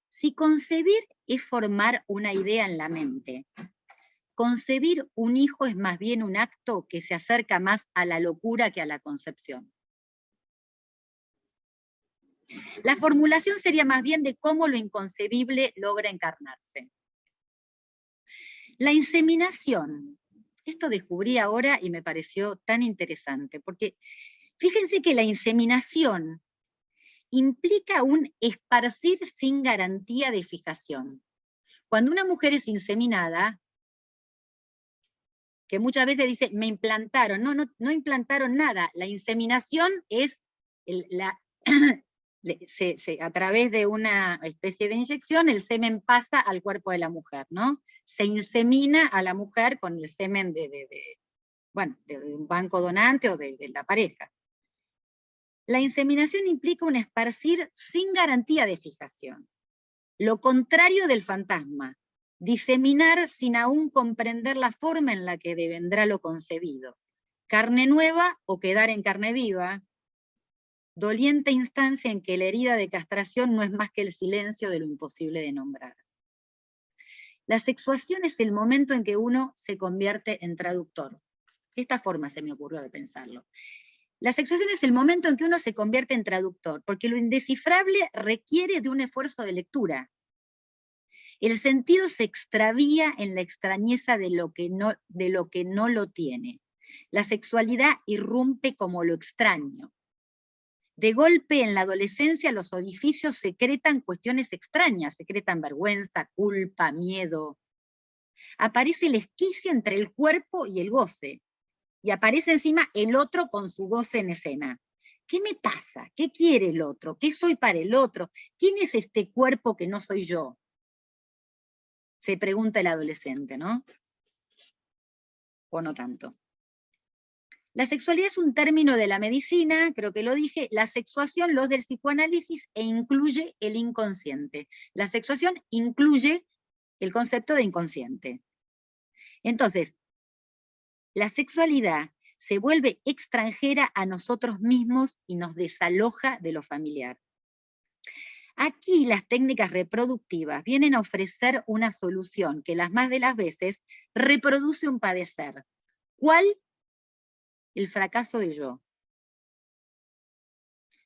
S4: Si concebir es formar una idea en la mente, concebir un hijo es más bien un acto que se acerca más a la locura que a la concepción. La formulación sería más bien de cómo lo inconcebible logra encarnarse. La inseminación. Esto descubrí ahora y me pareció tan interesante, porque fíjense que la inseminación implica un esparcir sin garantía de fijación. Cuando una mujer es inseminada, que muchas veces dice, me implantaron, no implantaron nada, la inseminación es a través de una especie de inyección, el semen pasa al cuerpo de la mujer, ¿no? Se insemina a la mujer con el semen de un banco donante o de la pareja. La inseminación implica un esparcir sin garantía de fijación. Lo contrario del fantasma, diseminar sin aún comprender la forma en la que devendrá lo concebido. Carne nueva o quedar en carne viva. Doliente instancia en que la herida de castración no es más que el silencio de lo imposible de nombrar. La sexuación es el momento en que uno se convierte en traductor. De esta forma se me ocurrió de pensarlo. La sexuación es el momento en que uno se convierte en traductor, porque lo indescifrable requiere de un esfuerzo de lectura. El sentido se extravía en la extrañeza de lo que no lo tiene. La sexualidad irrumpe como lo extraño. De golpe, en la adolescencia, los orificios secretan cuestiones extrañas, secretan vergüenza, culpa, miedo. Aparece el esquicio entre el cuerpo y el goce. Y aparece encima el otro con su goce en escena. ¿Qué me pasa? ¿Qué quiere el otro? ¿Qué soy para el otro? ¿Quién es este cuerpo que no soy yo? Se pregunta el adolescente, ¿no? O no tanto. La sexualidad es un término de la medicina, creo que lo dije, la sexuación, los del psicoanálisis, e incluye el inconsciente. La sexuación incluye el concepto de inconsciente. Entonces, la sexualidad se vuelve extranjera a nosotros mismos y nos desaloja de lo familiar. Aquí las técnicas reproductivas vienen a ofrecer una solución que las más de las veces reproduce un padecer. ¿Cuál? El fracaso de yo.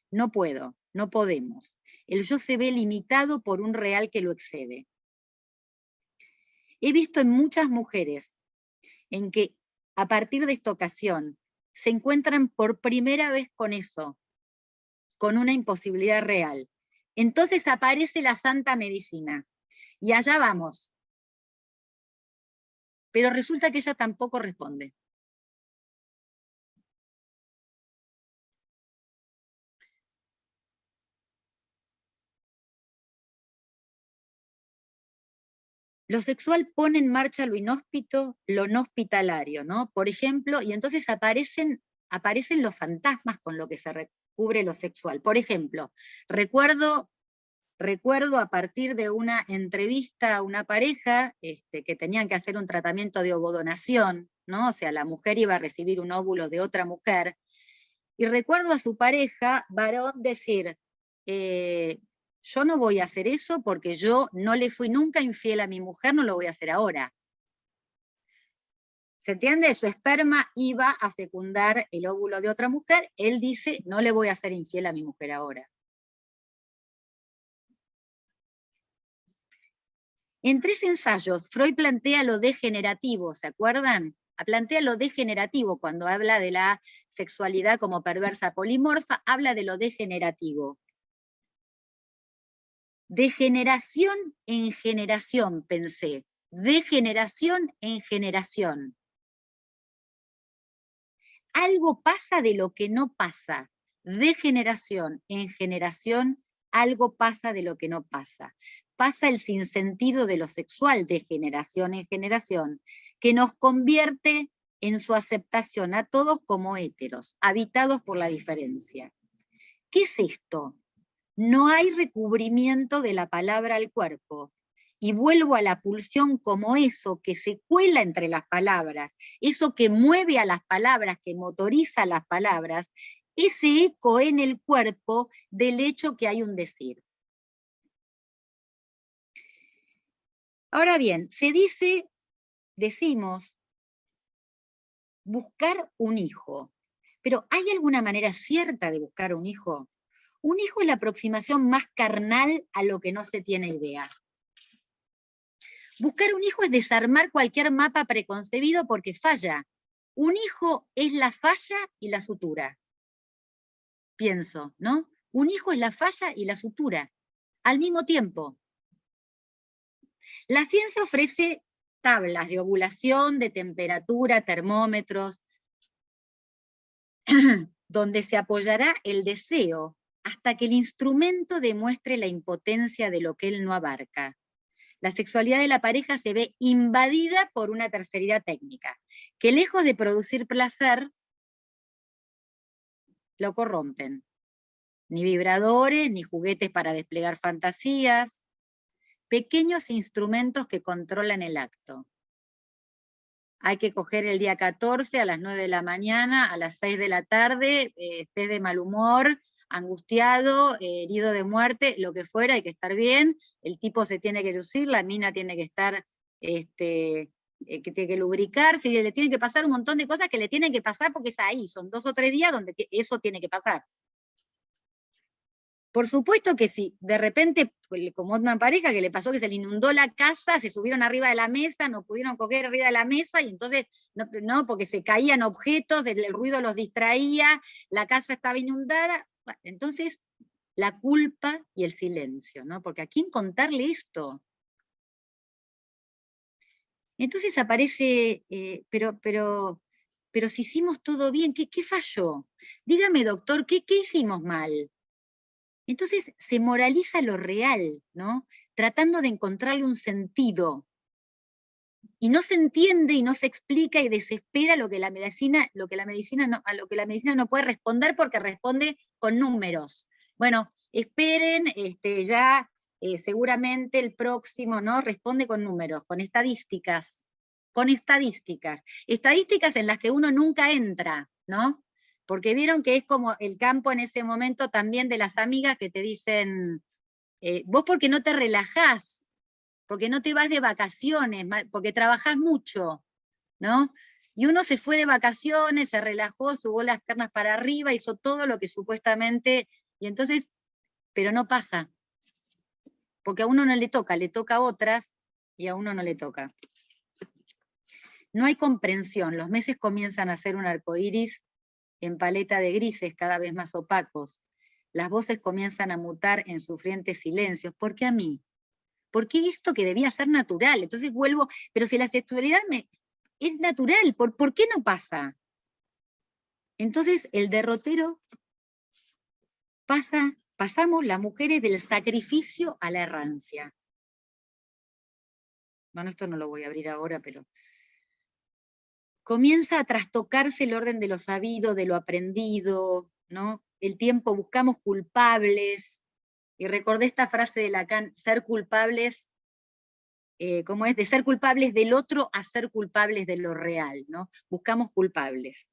S4: No puedo, no podemos. El yo se ve limitado por un real que lo excede. He visto en muchas mujeres en que a partir de esta ocasión se encuentran por primera vez con eso, con una imposibilidad real. Entonces aparece la santa medicina, y allá vamos. Pero resulta que ella tampoco responde. Lo sexual pone en marcha lo inhóspito, lo no hospitalario, ¿no? Por ejemplo, y entonces aparecen aparecen los fantasmas con lo que se recubre lo sexual. Por ejemplo, recuerdo a partir de una entrevista a una pareja que tenían que hacer un tratamiento de ovodonación, ¿no? O sea, la mujer iba a recibir un óvulo de otra mujer, y recuerdo a su pareja, varón, decir, yo no voy a hacer eso porque yo no le fui nunca infiel a mi mujer, no lo voy a hacer ahora. ¿Se entiende? Su esperma iba a fecundar el óvulo de otra mujer, él dice, no le voy a ser infiel a mi mujer ahora. En 3 ensayos, Freud plantea lo degenerativo, ¿se acuerdan? Plantea lo degenerativo cuando habla de la sexualidad como perversa polimorfa, habla de lo degenerativo. De generación en generación, pensé. De generación en generación. Algo pasa de lo que no pasa. De generación en generación, algo pasa de lo que no pasa. Pasa el sinsentido de lo sexual de generación en generación, que nos convierte en su aceptación a todos como héteros, habitados por la diferencia. ¿Qué es esto? No hay recubrimiento de la palabra al cuerpo. Y vuelvo a la pulsión como eso que se cuela entre las palabras, eso que mueve a las palabras, que motoriza las palabras, ese eco en el cuerpo del hecho que hay un decir. Ahora bien, decimos, buscar un hijo. Pero ¿hay alguna manera cierta de buscar un hijo? Un hijo es la aproximación más carnal a lo que no se tiene idea. Buscar un hijo es desarmar cualquier mapa preconcebido porque falla. Un hijo es la falla y la sutura. Pienso, ¿no? Un hijo es la falla y la sutura, al mismo tiempo. La ciencia ofrece tablas de ovulación, de temperatura, termómetros, donde se apoyará el deseo hasta que el instrumento demuestre la impotencia de lo que él no abarca. La sexualidad de la pareja se ve invadida por una terceridad técnica, que lejos de producir placer, lo corrompen. Ni vibradores, ni juguetes para desplegar fantasías, pequeños instrumentos que controlan el acto. Hay que coger el día 14 a las 9 de la mañana, a las 6 de la tarde, estés de mal humor, angustiado, herido de muerte, lo que fuera, hay que estar bien, el tipo se tiene que lucir, la mina tiene que estar, que tiene que lubricarse, y le tienen que pasar un montón de cosas que le tienen que pasar porque es ahí, son 2 o 3 días donde eso tiene que pasar. Por supuesto que si de repente, como una pareja que le pasó que se le inundó la casa, se subieron arriba de la mesa, no pudieron coger arriba de la mesa, y entonces, no porque se caían objetos, el ruido los distraía, la casa estaba inundada, entonces la culpa y el silencio, ¿no? Porque ¿a quién contarle esto? Entonces aparece, pero si hicimos todo bien, ¿qué falló? Dígame, doctor, ¿qué hicimos mal? Entonces se moraliza lo real, ¿no? Tratando de encontrarle un sentido. Y no se entiende y no se explica y desespera a lo que la medicina no puede responder porque responde con números. Bueno, esperen, seguramente el próximo, ¿no? Responde con números, con estadísticas. Estadísticas en las que uno nunca entra, ¿no? Porque vieron que es como el campo en ese momento también de las amigas que te dicen, vos porque no te relajás, porque no te vas de vacaciones, porque trabajás mucho, ¿no? Y uno se fue de vacaciones, se relajó, subió las piernas para arriba, hizo todo lo que supuestamente, y entonces, pero no pasa, porque a uno no le toca a otras, y a uno no le toca. No hay comprensión, los meses comienzan a ser un arcoíris en paleta de grises cada vez más opacos. Las voces comienzan a mutar en sufrientes silencios. ¿Por qué a mí? ¿Por qué esto que debía ser natural? Entonces vuelvo, pero si la sexualidad es natural, ¿por qué no pasa? Entonces el derrotero pasamos las mujeres del sacrificio a la errancia. Bueno, esto no lo voy a abrir ahora, pero comienza a trastocarse el orden de lo sabido, de lo aprendido, ¿no? El tiempo, buscamos culpables, y recordé esta frase de Lacan, ser culpables, ¿cómo es? De ser culpables del otro a ser culpables de lo real, ¿no? Buscamos culpables,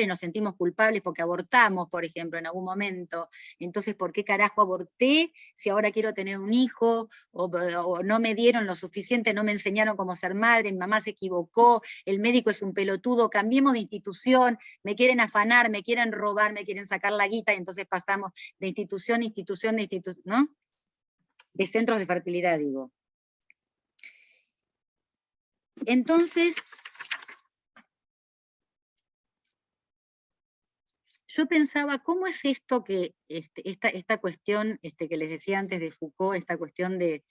S4: nos sentimos culpables porque abortamos, por ejemplo, en algún momento. Entonces, ¿por qué carajo aborté si ahora quiero tener un hijo? O no me dieron lo suficiente, no me enseñaron cómo ser madre, mi mamá se equivocó, el médico es un pelotudo, cambiemos de institución, me quieren afanar, me quieren robar, me quieren sacar la guita, y entonces pasamos de institución a institución, ¿no? De centros de fertilidad, digo. Entonces, yo pensaba, ¿cómo es esto que, esta cuestión que les decía antes de Foucault, esta cuestión de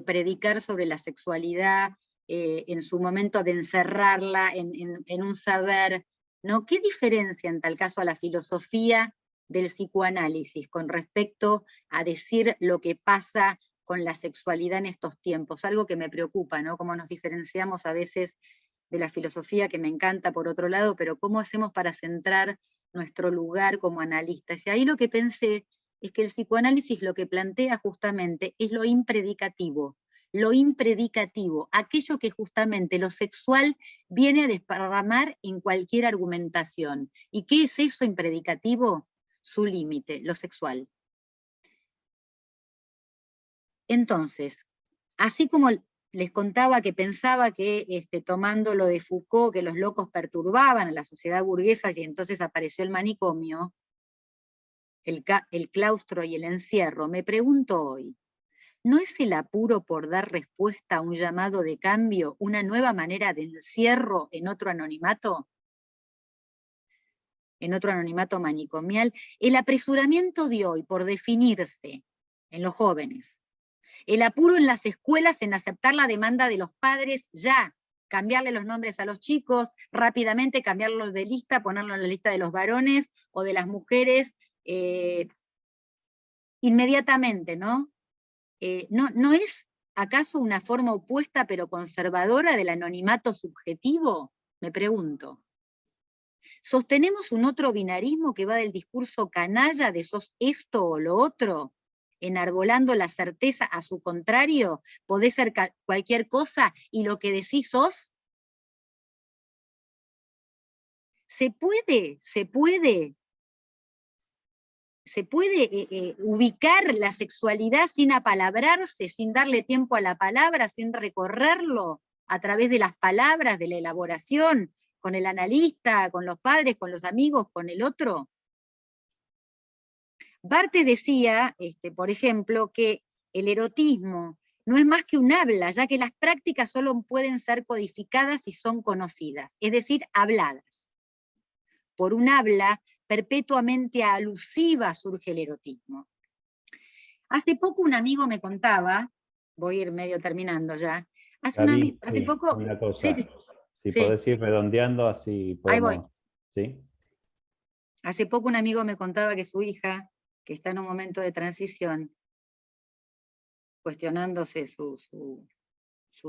S4: predicar sobre la sexualidad, en su momento de encerrarla en un saber, ¿no? ¿Qué diferencia en tal caso a la filosofía del psicoanálisis con respecto a decir lo que pasa con la sexualidad en estos tiempos? Algo que me preocupa, ¿no? Cómo nos diferenciamos a veces de la filosofía, que me encanta por otro lado, pero cómo hacemos para centrar nuestro lugar como analistas. Y ahí lo que pensé es que el psicoanálisis lo que plantea justamente es lo impredicativo, aquello que justamente lo sexual viene a desparramar en cualquier argumentación. ¿Y qué es eso impredicativo? Su límite, lo sexual. Entonces, así como les contaba que pensaba que tomando lo de Foucault, que los locos perturbaban a la sociedad burguesa y entonces apareció el manicomio, el claustro y el encierro, me pregunto hoy, ¿no es el apuro por dar respuesta a un llamado de cambio una nueva manera de encierro en otro anonimato? En otro anonimato manicomial, el apresuramiento de hoy por definirse en los jóvenes, el apuro en las escuelas en aceptar la demanda de los padres ya, cambiarle los nombres a los chicos, rápidamente cambiarlos de lista, ponerlos en la lista de los varones o de las mujeres, inmediatamente, ¿no? ¿No es acaso una forma opuesta pero conservadora del anonimato subjetivo? Me pregunto. ¿Sostenemos un otro binarismo que va del discurso canalla de sos esto o lo otro, enarbolando la certeza a su contrario, podés ser cualquier cosa y lo que decís sos? ¿Se puede ubicar la sexualidad sin apalabrarse, sin darle tiempo a la palabra, sin recorrerlo a través de las palabras, de la elaboración, con el analista, con los padres, con los amigos, con el otro? Barthes decía, por ejemplo, que el erotismo no es más que un habla, ya que las prácticas solo pueden ser codificadas si son conocidas, es decir, habladas. Por un habla perpetuamente alusiva surge el erotismo. Hace poco un amigo me contaba, voy a ir medio terminando ya, hace poco...
S2: Una cosa, si
S4: sí,
S2: podés ir redondeando, así podemos...
S4: Ahí voy.
S2: ¿Sí?
S4: Hace poco un amigo me contaba que su hija, que está en un momento de transición, cuestionándose su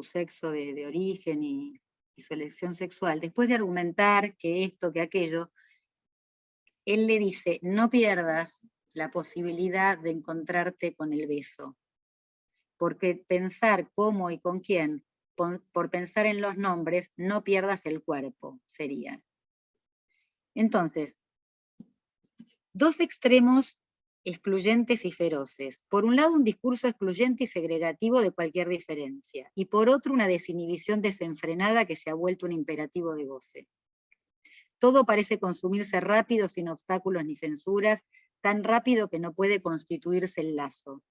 S4: sexo de origen y su elección sexual, después de argumentar que esto, que aquello, él le dice, no pierdas la posibilidad de encontrarte con el beso, porque pensar cómo y con quién, por pensar en los nombres, no pierdas el cuerpo, sería. Entonces, dos extremos excluyentes y feroces. Por un lado, un discurso excluyente y segregativo de cualquier diferencia, y por otro, una desinhibición desenfrenada que se ha vuelto un imperativo de goce. Todo parece consumirse rápido, sin obstáculos ni censuras, tan rápido que no puede constituirse el lazo.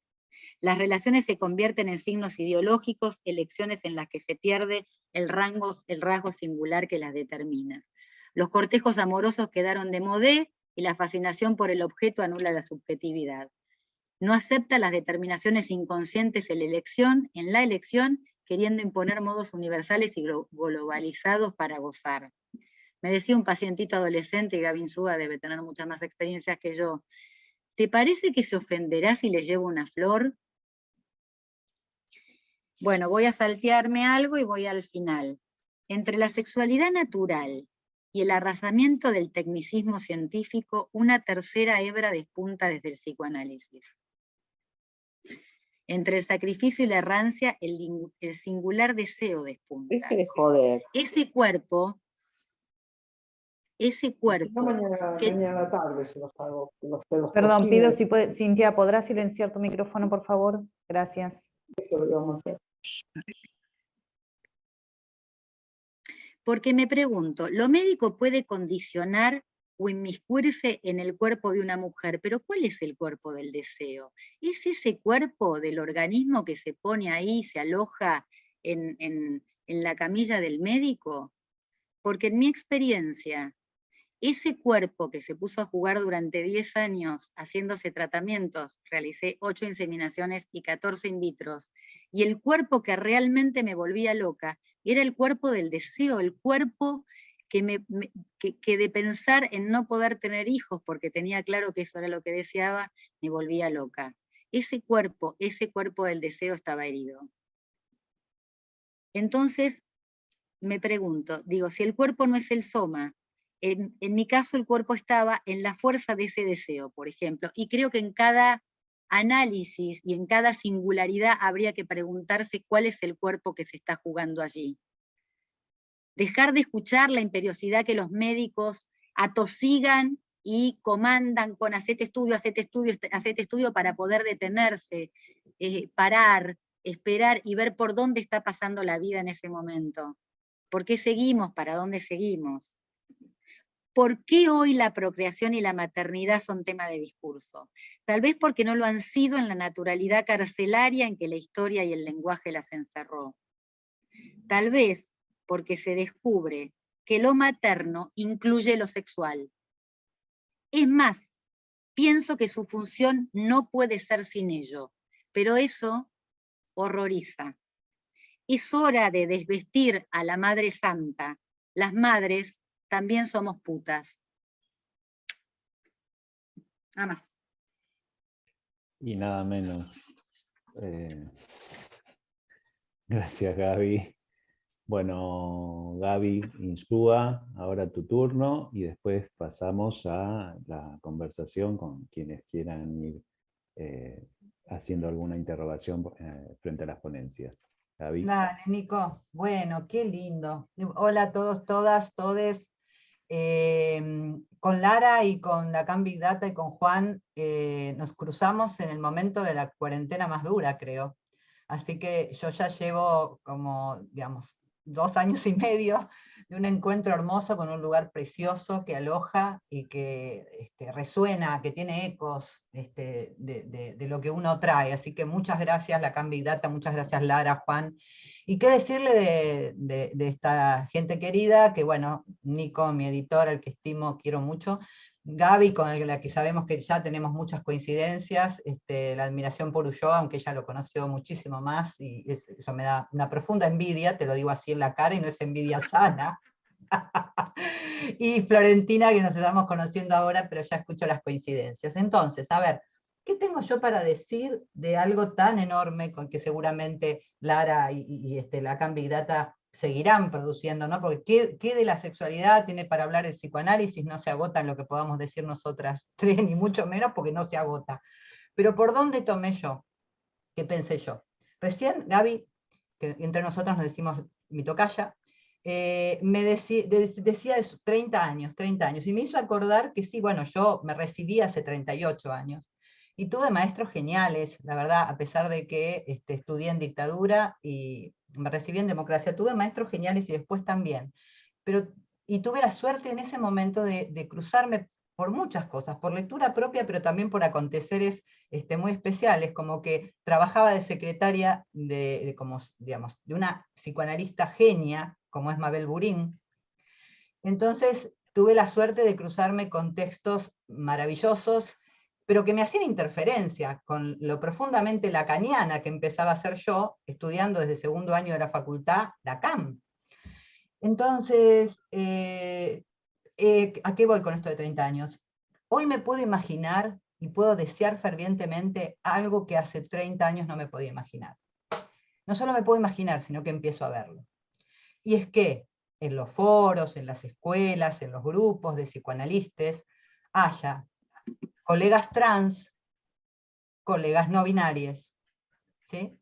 S4: Las relaciones se convierten en signos ideológicos, elecciones en las que se pierde el rasgo singular que las determina. Los cortejos amorosos quedaron de modé, y la fascinación por el objeto anula la subjetividad. No acepta las determinaciones inconscientes en la elección, queriendo imponer modos universales y globalizados para gozar. Me decía un pacientito adolescente, y Gaby Insúa debe tener muchas más experiencias que yo, ¿te parece que se ofenderá si le llevo una flor? Bueno, voy a saltearme algo y voy al final. Entre la sexualidad natural y el arrasamiento del tecnicismo científico, una tercera hebra despunta desde el psicoanálisis. Entre el sacrificio y la errancia, el singular deseo despunta.
S5: Deje de joder.
S4: Ese cuerpo
S5: No, mañana tarde se los hago.
S1: Perdón, pido si puede, Cintia, ¿podrás silenciar tu micrófono, por favor? Gracias.
S4: Porque me pregunto, ¿lo médico puede condicionar o inmiscuirse en el cuerpo de una mujer? Pero ¿cuál es el cuerpo del deseo? ¿Es ese cuerpo del organismo que se pone ahí, se aloja en la camilla del médico? Porque en mi experiencia, ese cuerpo que se puso a jugar durante 10 años haciéndose tratamientos, realicé 8 inseminaciones y 14 in vitros, y el cuerpo que realmente me volvía loca, era el cuerpo del deseo, el cuerpo que de pensar en no poder tener hijos, porque tenía claro que eso era lo que deseaba, me volvía loca. Ese cuerpo del deseo estaba herido. Entonces, me pregunto, digo, si el cuerpo no es el soma, en mi caso el cuerpo estaba en la fuerza de ese deseo, por ejemplo, y creo que en cada análisis y en cada singularidad habría que preguntarse cuál es el cuerpo que se está jugando allí. Dejar de escuchar la imperiosidad que los médicos atosigan y comandan con hacete estudio para poder detenerse, parar, esperar y ver por dónde está pasando la vida en ese momento. ¿Por qué seguimos? ¿Para dónde seguimos? ¿Por qué hoy la procreación y la maternidad son tema de discurso? Tal vez porque no lo han sido en la naturalidad carcelaria en que la historia y el lenguaje las encerró. Tal vez porque se descubre que lo materno incluye lo sexual. Es más, pienso que su función no puede ser sin ello, pero eso horroriza. Es hora de desvestir a la Madre Santa. Las madres también somos putas. Nada más.
S2: Y nada menos. Gracias, Gaby. Bueno, Gaby Insúa, ahora tu turno, y después pasamos a la conversación con quienes quieran ir haciendo alguna interrogación frente a las ponencias. Gaby.
S6: Dale, Nico. Bueno, qué lindo. Hola a todos, todas, todes. Con Lara y con la Big Data y con Juan nos cruzamos en el momento de la cuarentena más dura, creo. Así que yo ya llevo como, digamos, 2 años y medio de un encuentro hermoso con un lugar precioso que aloja y que resuena, que tiene ecos de lo que uno trae. Así que muchas gracias, la Big Data, muchas gracias Lara, Juan. Y qué decirle de esta gente querida, que bueno, Nico, mi editor, al que estimo, quiero mucho, Gaby, con la que sabemos que ya tenemos muchas coincidencias, la admiración por Ulloa, aunque ella lo conoció muchísimo más, y eso me da una profunda envidia, te lo digo así en la cara, y no es envidia sana. Y Florentina, que nos estamos conociendo ahora, pero ya escucho las coincidencias. Entonces, a ver, ¿qué tengo yo para decir de algo tan enorme con que seguramente Lara y la Big Data seguirán produciendo, ¿no? Porque ¿qué de la sexualidad tiene para hablar el psicoanálisis? No se agota en lo que podamos decir nosotras tres, ni mucho menos porque no se agota. Pero ¿por dónde tomé yo? ¿Qué pensé yo? Recién Gaby, que entre nosotros nos decimos mi tocaya, me decía de 30 años, y me hizo acordar que sí, bueno, yo me recibí hace 38 años, y tuve maestros geniales, la verdad, a pesar de que estudié en dictadura y me recibí en democracia, tuve maestros geniales y después también, y tuve la suerte en ese momento de cruzarme por muchas cosas, por lectura propia, pero también por aconteceres muy especiales, como que trabajaba de secretaria como, digamos, de una psicoanalista genia, como es Mabel Burín. Entonces tuve la suerte de cruzarme con textos maravillosos, pero que me hacían interferencia con lo profundamente lacaniana que empezaba a ser yo, estudiando desde segundo año de la facultad, Lacan. Entonces, ¿a qué voy con esto de 30 años? Hoy me puedo imaginar y puedo desear fervientemente algo que hace 30 años no me podía imaginar. No solo me puedo imaginar, sino que empiezo a verlo. Y es que en los foros, en las escuelas, en los grupos de psicoanalistas, haya colegas trans, colegas no binarios, ¿sí?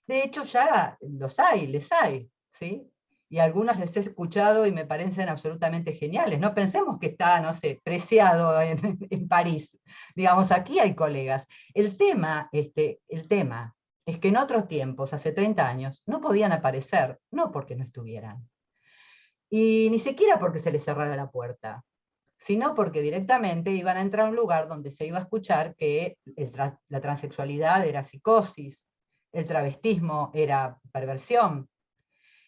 S6: De hecho ya les hay, ¿sí? Y algunos les he escuchado y me parecen absolutamente geniales. No pensemos que está, no sé, Preciado en París. Digamos, aquí hay colegas. El tema es que en otros tiempos, hace 30 años, no podían aparecer, no porque no estuvieran. Y ni siquiera porque se les cerrara la puerta, sino porque directamente iban a entrar a un lugar donde se iba a escuchar que la transexualidad era psicosis, el travestismo era perversión.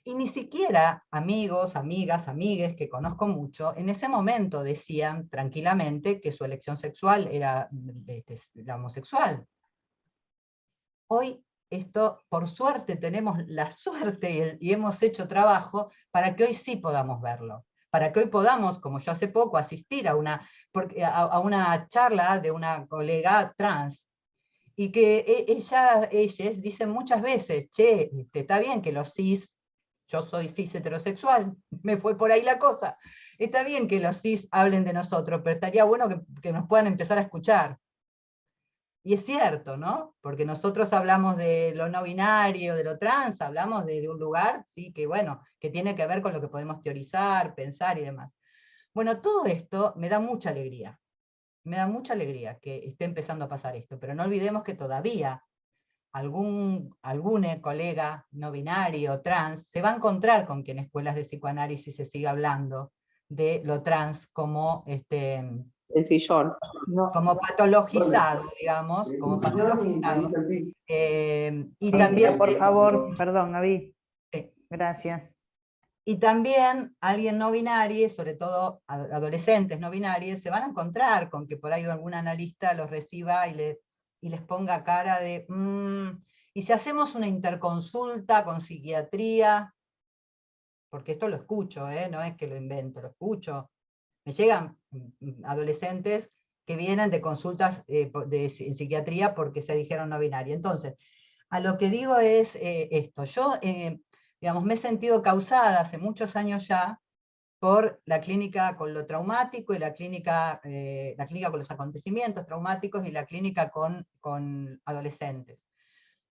S6: Y ni siquiera amigos, amigas, amigues que conozco mucho, en ese momento decían tranquilamente que su elección sexual era la homosexual. Hoy esto, por suerte, tenemos la suerte y hemos hecho trabajo para que hoy sí podamos verlo. Para que hoy podamos, como yo hace poco, asistir a una charla de una colega trans, y que ellas dicen muchas veces, che, está bien que los cis, yo soy cis heterosexual, me fue por ahí la cosa, está bien que los cis hablen de nosotros, pero estaría bueno que nos puedan empezar a escuchar. Y es cierto, ¿no? Porque nosotros hablamos de lo no binario, de lo trans, hablamos de un lugar, sí, que bueno, que tiene que ver con lo que podemos teorizar, pensar y demás. Bueno, todo esto me da mucha alegría. Me da mucha alegría que esté empezando a pasar esto, pero no olvidemos que todavía algún colega no binario, trans, se va a encontrar con que en escuelas de psicoanálisis se siga hablando de lo trans como
S5: El sillón. No.
S6: como patologizado, digamos, como patologizado. Y
S1: Sí,
S6: también,
S1: por favor, perdón, Gaby.
S6: sí.
S1: Gracias.
S6: Y también alguien no binario, sobre todo adolescentes no binarios, se van a encontrar con que por ahí algún analista los reciba y les ponga cara de, y si hacemos una interconsulta con psiquiatría, porque esto lo escucho, no es que lo invento, lo escucho. Me llegan adolescentes que vienen de consultas en psiquiatría porque se dijeron no binaria. Entonces, a lo que digo es esto. Yo, digamos, me he sentido causada hace muchos años ya por la clínica con lo traumático y la clínica con los acontecimientos traumáticos y la clínica con adolescentes.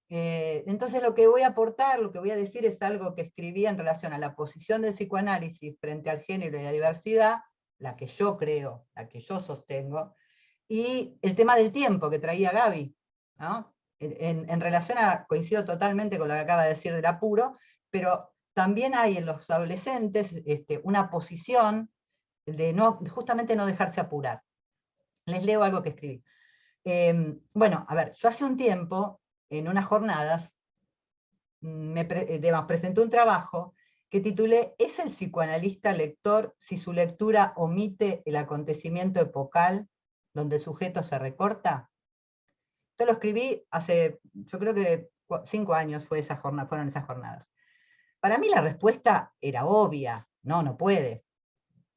S6: Entonces lo que voy a aportar, lo que voy a decir es algo que escribí en relación a la posición del psicoanálisis frente al género y la diversidad, la que yo creo, la que yo sostengo, y el tema del tiempo que traía Gaby, ¿no? En relación a, coincido totalmente con lo que acaba de decir del apuro, pero también hay en los adolescentes una posición de justamente no dejarse apurar. Les leo algo que escribí. Bueno, a ver, yo hace un tiempo, en unas jornadas, presenté un trabajo que titulé ¿Es el psicoanalista lector si su lectura omite el acontecimiento epocal donde el sujeto se recorta? Esto lo escribí hace, yo creo que 5 años fueron esas jornadas. Para mí la respuesta era obvia, no puede.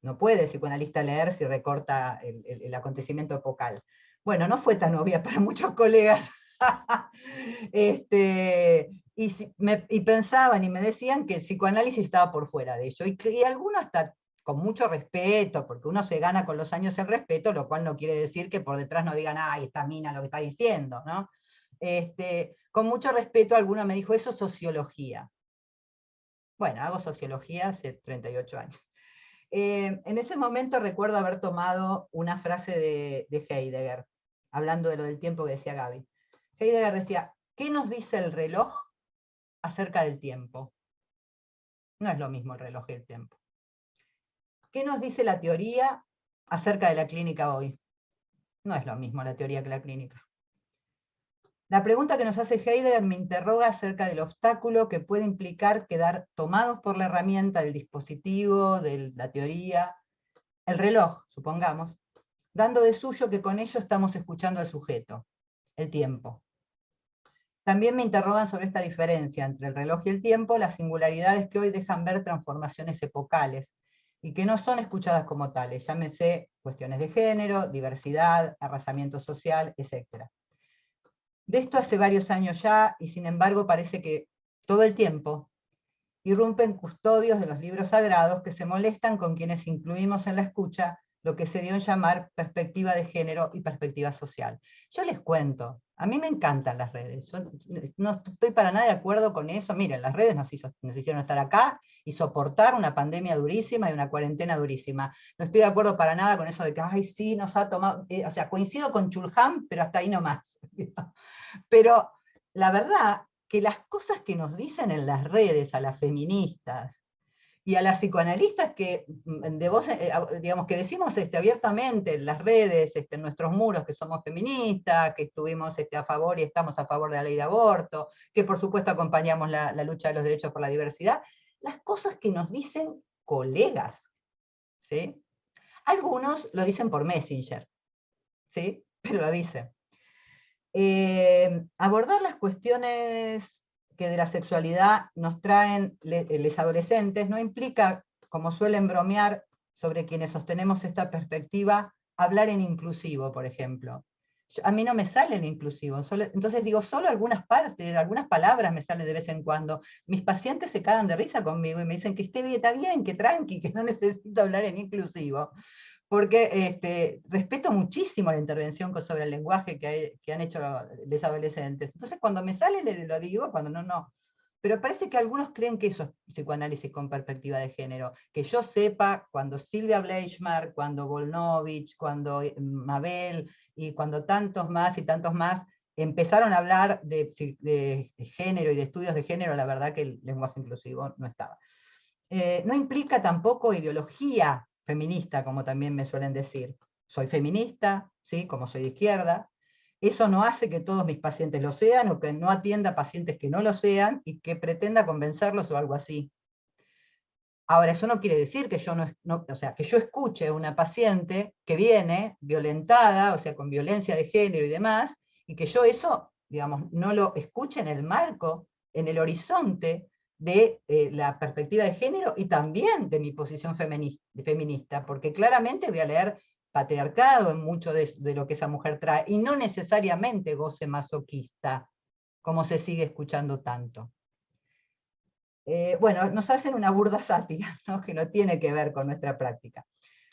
S6: No puede el psicoanalista leer si recorta el acontecimiento epocal. Bueno, no fue tan obvia para muchos colegas. Y pensaban y me decían que el psicoanálisis estaba por fuera de ello. Y algunos hasta con mucho respeto, porque uno se gana con los años el respeto, lo cual no quiere decir que por detrás no digan, ay, esta mina lo que está diciendo, ¿no? Con mucho respeto, alguno me dijo, eso es sociología. Bueno, hago sociología hace 38 años. En ese momento recuerdo haber tomado una frase de Heidegger, hablando de lo del tiempo que decía Gaby. Heidegger decía, ¿qué nos dice el reloj acerca del tiempo? No es lo mismo el reloj y el tiempo. ¿Qué nos dice la teoría acerca de la clínica hoy? No es lo mismo la teoría que la clínica. La pregunta que nos hace Heidegger me interroga acerca del obstáculo que puede implicar quedar tomados por la herramienta del dispositivo, de la teoría, el reloj, supongamos, dando de suyo que con ello estamos escuchando al sujeto, el tiempo. También me interrogan sobre esta diferencia entre el reloj y el tiempo, las singularidades que hoy dejan ver transformaciones epocales, y que no son escuchadas como tales, llámese cuestiones de género, diversidad, arrasamiento social, etc. De esto hace varios años ya, y sin embargo parece que todo el tiempo irrumpen custodios de los libros sagrados que se molestan con quienes incluimos en la escucha lo que se dio en llamar perspectiva de género y perspectiva social. Yo les cuento, a mí me encantan las redes, yo no estoy para nada de acuerdo con eso. Miren, las redes nos hicieron estar acá y soportar una pandemia durísima y una cuarentena durísima. No estoy de acuerdo para nada con eso de que, ay, sí, nos ha tomado, o sea, coincido con Chulhan, pero hasta ahí nomás. Pero la verdad que las cosas que nos dicen en las redes a las feministas y a las psicoanalistas que, digamos, que decimos abiertamente en las redes, en nuestros muros, que somos feministas, que estuvimos a favor y estamos a favor de la ley de aborto, que por supuesto acompañamos la lucha de los derechos por la diversidad, las cosas que nos dicen colegas, ¿sí? Algunos lo dicen por Messenger, ¿sí? Pero lo dicen. Abordar las cuestiones que de la sexualidad nos traen los adolescentes no implica, como suelen bromear sobre quienes sostenemos esta perspectiva, hablar en inclusivo, por ejemplo. A mí no me sale el inclusivo, entonces digo, solo algunas partes, algunas palabras me salen de vez en cuando. Mis pacientes se cagan de risa conmigo y me dicen que está bien, que tranqui, que no necesito hablar en inclusivo. Porque respeto muchísimo la intervención sobre el lenguaje que han hecho los adolescentes. Entonces cuando me sale lo digo, cuando no. Pero parece que algunos creen que eso es psicoanálisis con perspectiva de género. Que yo sepa, cuando Silvia Bleichmark, cuando Volnovich, cuando Mabel, y cuando tantos más empezaron a hablar de género y de estudios de género, la verdad que el lenguaje inclusivo no estaba. No implica tampoco ideología feminista, como también me suelen decir. Soy feminista, ¿sí? Como soy de izquierda. Eso no hace que todos mis pacientes lo sean, o que no atienda a pacientes que no lo sean, y que pretenda convencerlos o algo así. Ahora, eso no quiere decir que yo o sea, que yo escuche a una paciente que viene violentada, o sea, con violencia de género y demás, y que yo eso, digamos, no lo escuche en el marco, en el horizonte de la perspectiva de género y también de mi posición feminista, porque claramente voy a leer patriarcado en mucho de lo que esa mujer trae, y no necesariamente goce masoquista, como se sigue escuchando tanto. Bueno, nos hacen una burda sátira, ¿no? Que no tiene que ver con nuestra práctica.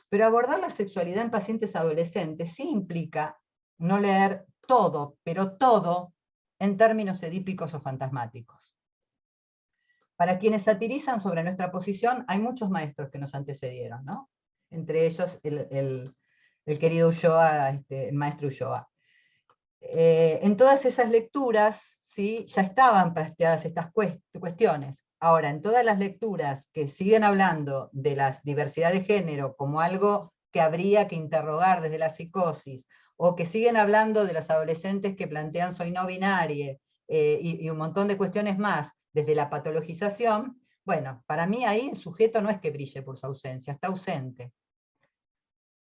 S6: Pero abordar la sexualidad en pacientes adolescentes sí implica no leer todo, pero todo, en términos edípicos o fantasmáticos. Para quienes satirizan sobre nuestra posición, hay muchos maestros que nos antecedieron, ¿no? Entre ellos el querido Ulloa, el maestro Ulloa. En todas esas lecturas, ¿sí? Ya estaban planteadas estas cuestiones. Ahora, en todas las lecturas que siguen hablando de la diversidad de género como algo que habría que interrogar desde la psicosis, o que siguen hablando de los adolescentes que plantean soy no binaria, y un montón de cuestiones más, desde la patologización, bueno, para mí ahí el sujeto no es que brille por su ausencia, está ausente.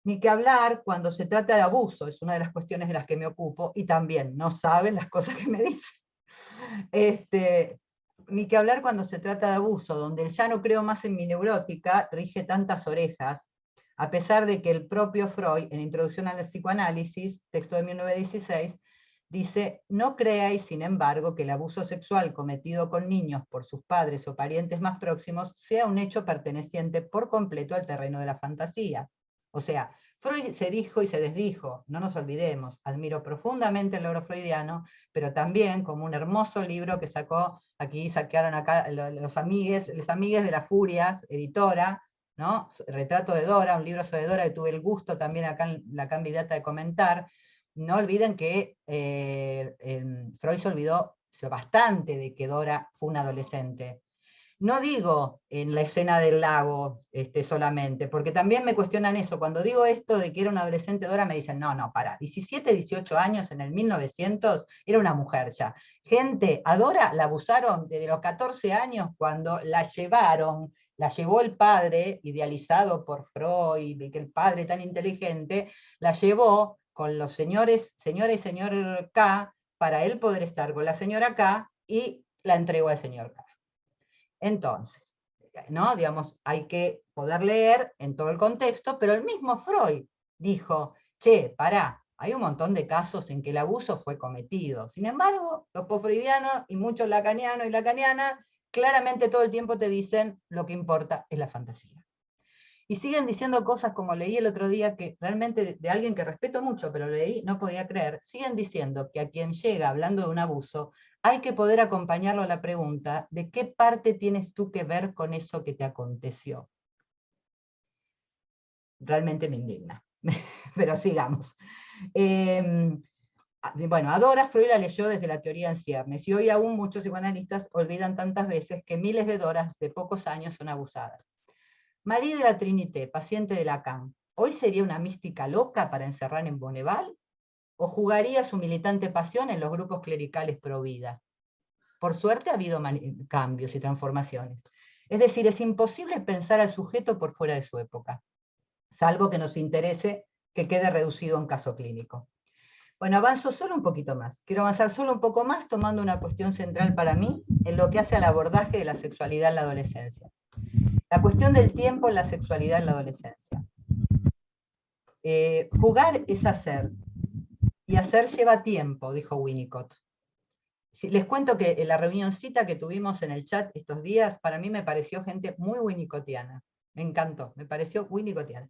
S6: Ni que hablar cuando se trata de abuso, es una de las cuestiones de las que me ocupo, y también no saben las cosas que me dicen. Ni que hablar cuando se trata de abuso, donde el ya no creo más en mi neurótica rige tantas orejas, a pesar de que el propio Freud, en Introducción al Psicoanálisis, texto de 1916, dice, no creáis, sin embargo, que el abuso sexual cometido con niños por sus padres o parientes más próximos sea un hecho perteneciente por completo al terreno de la fantasía. O sea, Freud se dijo y se desdijo, no nos olvidemos, admiro profundamente el logro freudiano, pero también como un hermoso libro que sacó, aquí saquearon acá los amigues de la Furia, editora, ¿no? Retrato de Dora, un libro sobre Dora que tuve el gusto también acá en la candidata de comentar. No olviden que Freud se olvidó bastante de que Dora fue una adolescente. No digo en la escena del lago solamente, porque también me cuestionan eso. Cuando digo esto de que era una adolescente Dora, me dicen, no, para, 17, 18 años en el 1900, era una mujer ya. Gente, a Dora la abusaron desde los 14 años cuando la llevó el padre, idealizado por Freud, y que el padre tan inteligente, la llevó con los señora y señor K, para él poder estar con la señora K, y la entregó al señor K. Entonces, ¿no? Digamos, hay que poder leer en todo el contexto, pero el mismo Freud dijo, che, pará, hay un montón de casos en que el abuso fue cometido. Sin embargo, los post-freudianos y muchos lacanianos y lacanianas claramente todo el tiempo te dicen lo que importa es la fantasía. Y siguen diciendo cosas como leí el otro día, que realmente de alguien que respeto mucho, pero leí, no podía creer, siguen diciendo que a quien llega hablando de un abuso, hay que poder acompañarlo a la pregunta de qué parte tienes tú que ver con eso que te aconteció. Realmente me indigna, pero sigamos. Bueno, a Dora Freud la leyó desde la teoría en ciernes, y hoy aún muchos psicoanalistas olvidan tantas veces que miles de Doras de pocos años son abusadas. Marie de la Trinité, paciente de Lacan, ¿hoy sería una mística loca para encerrar en Bonneval? ¿O jugaría su militante pasión en los grupos clericales pro vida? Por suerte ha habido cambios y transformaciones. Es decir, es imposible pensar al sujeto por fuera de su época, salvo que nos interese que quede reducido a un caso clínico. Bueno, avanzo solo un poquito más. Quiero avanzar solo un poco más tomando una cuestión central para mí en lo que hace al abordaje de la sexualidad en la adolescencia. La cuestión del tiempo en la sexualidad en la adolescencia. Jugar es hacer, y hacer lleva tiempo, dijo Winnicott. Les cuento que en la reunioncita que tuvimos en el chat estos días, para mí me pareció gente muy winnicottiana. Me encantó, me pareció winnicottiana.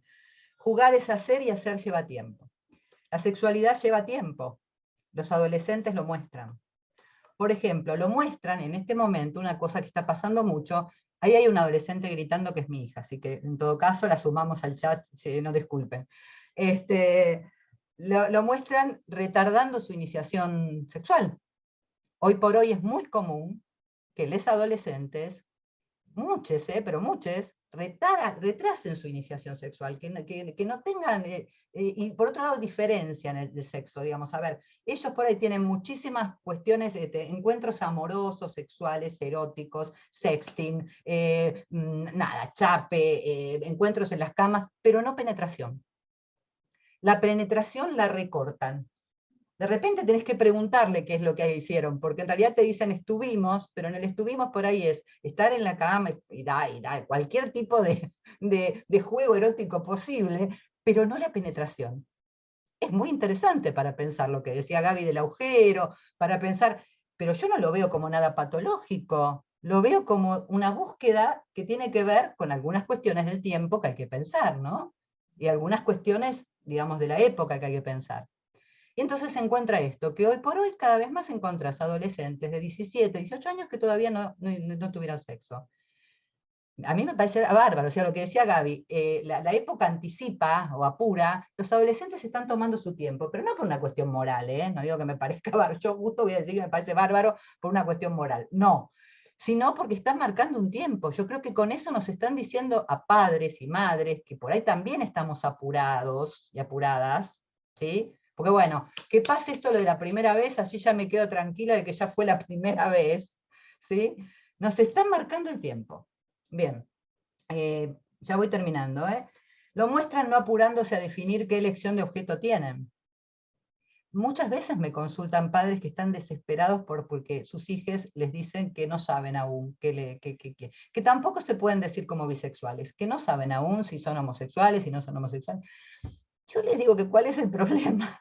S6: Jugar es hacer y hacer lleva tiempo. La sexualidad lleva tiempo. Los adolescentes lo muestran. Por ejemplo, lo muestran en este momento, una cosa que está pasando mucho. Ahí hay un adolescente gritando que es mi hija, así que en todo caso la sumamos al chat, no disculpen. Lo muestran retardando su iniciación sexual. Hoy por hoy es muy común que los adolescentes, muchos, pero muchos, retrasen su iniciación sexual, que no tengan, y por otro lado diferencian el sexo, digamos, a ver, ellos por ahí tienen muchísimas cuestiones, encuentros amorosos, sexuales, eróticos, sexting, chape, encuentros en las camas, pero no penetración. La penetración la recortan. De repente tenés que preguntarle qué es lo que hicieron, porque en realidad te dicen estuvimos, pero en el estuvimos por ahí es estar en la cama y da cualquier tipo de juego erótico posible, pero no la penetración. Es muy interesante para pensar lo que decía Gaby del agujero, para pensar, pero yo no lo veo como nada patológico, lo veo como una búsqueda que tiene que ver con algunas cuestiones del tiempo que hay que pensar, ¿no? Y algunas cuestiones, digamos, de la época que hay que pensar. Y entonces se encuentra esto, que hoy por hoy cada vez más encontrás adolescentes de 17, 18 años que todavía no tuvieron sexo. A mí me parece bárbaro, o sea, lo que decía Gaby, la época anticipa o apura, los adolescentes están tomando su tiempo, pero no por una cuestión moral, no digo que me parezca bárbaro, yo justo voy a decir que me parece bárbaro por una cuestión moral, no, sino porque están marcando un tiempo. Yo creo que con eso nos están diciendo a padres y madres, que por ahí también estamos apurados y apuradas, ¿sí? Porque bueno, que pase esto lo de la primera vez, así ya me quedo tranquila de que ya fue la primera vez, ¿sí? Nos están marcando el tiempo. Bien, ya voy terminando. Lo muestran no apurándose a definir qué elección de objeto tienen. Muchas veces me consultan padres que están desesperados porque sus hijos les dicen que no saben aún, que tampoco se pueden decir como bisexuales, que no saben aún si son homosexuales, si no son homosexuales. Yo les digo que cuál es el problema.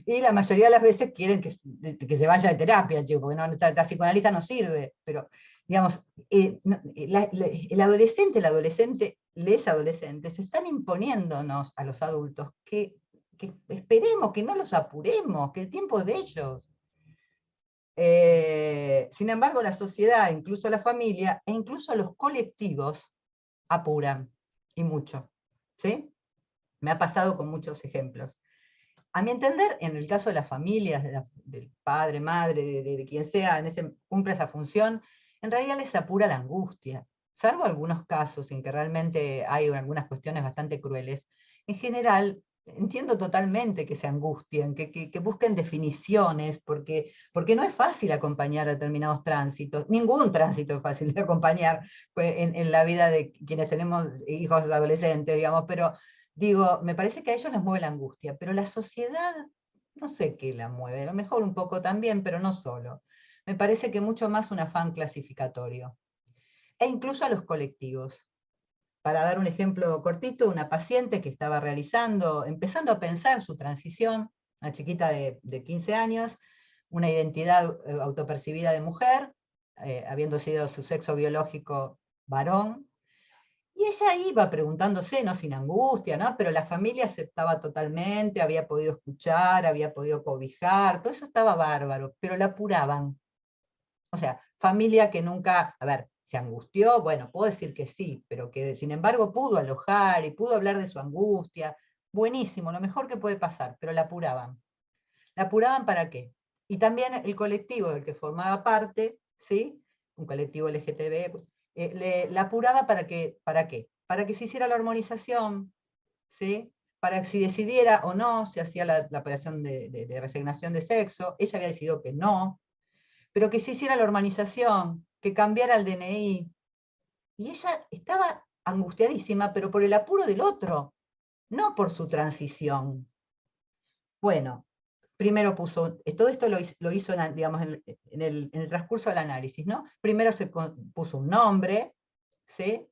S6: Y la mayoría de las veces quieren que se vaya de terapia, chico, porque la psicoanalista no sirve. Pero, digamos, el adolescente, les adolescentes, están imponiéndonos a los adultos que esperemos, que no los apuremos, que el tiempo es de ellos. Sin embargo, la sociedad, incluso la familia, e incluso los colectivos, apuran, y mucho. ¿Sí? Me ha pasado con muchos ejemplos. A mi entender, en el caso de las familias, del padre, madre, de quien sea, cumple esa función, en realidad les apura la angustia. Salvo algunos casos en que realmente hay algunas cuestiones bastante crueles, en general entiendo totalmente que se angustien, que busquen definiciones, porque no es fácil acompañar determinados tránsitos. Ningún tránsito es fácil de acompañar en la vida de quienes tenemos hijos adolescentes, digamos, pero digo, me parece que a ellos les mueve la angustia, pero la sociedad, no sé qué la mueve, a lo mejor un poco también, pero no solo. Me parece que mucho más un afán clasificatorio. E incluso a los colectivos. Para dar un ejemplo cortito, una paciente que estaba empezando a pensar su transición, una chiquita de 15 años, una identidad autopercibida de mujer, habiendo sido su sexo biológico varón. Y ella iba preguntándose, no sin angustia, ¿no? Pero la familia aceptaba totalmente, había podido escuchar, había podido cobijar, todo eso estaba bárbaro, pero la apuraban. O sea, familia que nunca, a ver, se angustió, bueno, puedo decir que sí, pero que sin embargo pudo alojar y pudo hablar de su angustia. Buenísimo, lo mejor que puede pasar, pero la apuraban. ¿La apuraban para qué? Y también el colectivo del que formaba parte, ¿sí? Un colectivo LGTB, la apuraba ¿para qué? ¿Para qué? Para que se hiciera la hormonización, ¿sí? Para que si decidiera o no se hacía la operación de resignación de sexo, ella había decidido que no, pero que se hiciera la hormonización, que cambiara el DNI. Y ella estaba angustiadísima, pero por el apuro del otro, no por su transición. Bueno, primero puso, todo esto lo hizo digamos, en el transcurso del análisis, ¿no? Primero se puso un nombre, ¿sí?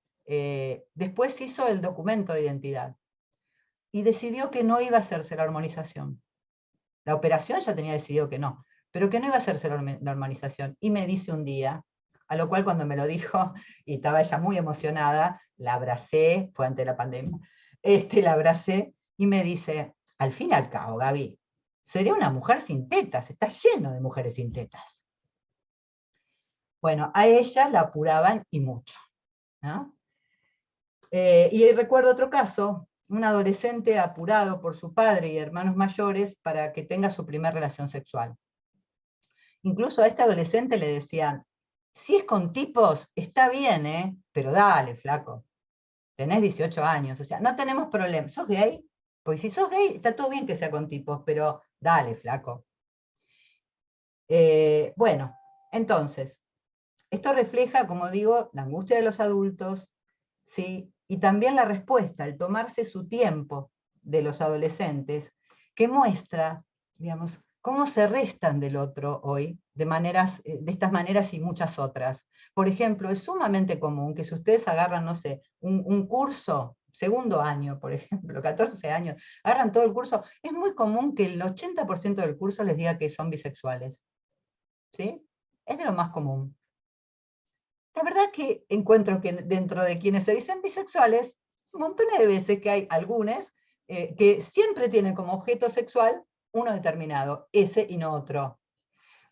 S6: Después hizo el documento de identidad, y decidió que no iba a hacerse la hormonización. La operación ya tenía decidido que no, pero que no iba a hacerse la hormonización. Y me dice un día, a lo cual cuando me lo dijo, y estaba ella muy emocionada, la abracé, fue ante la pandemia, la abracé, y me dice, al fin y al cabo, Gaby, seré una mujer sin tetas, está lleno de mujeres sin tetas. Bueno, a ella la apuraban y mucho, ¿no? Y recuerdo otro caso, un adolescente apurado por su padre y hermanos mayores para que tenga su primera relación sexual. Incluso a este adolescente le decían, si es con tipos, está bien, pero dale, flaco, tenés 18 años, o sea, no tenemos problema. ¿Sos gay? Pues si sos gay, está todo bien que sea con tipos, pero dale, flaco. Bueno, entonces, esto refleja, como digo, la angustia de los adultos, ¿sí? Y también la respuesta, el tomarse su tiempo de los adolescentes, que muestra, digamos, cómo se restan del otro hoy, de estas maneras y muchas otras. Por ejemplo, es sumamente común que si ustedes agarran, no sé, un curso, segundo año, por ejemplo, 14 años, agarran todo el curso, es muy común que el 80% del curso les diga que son bisexuales. ¿Sí? Es de lo más común. La verdad que encuentro que dentro de quienes se dicen bisexuales, montones de veces que hay algunos que siempre tienen como objeto sexual uno determinado, ese y no otro.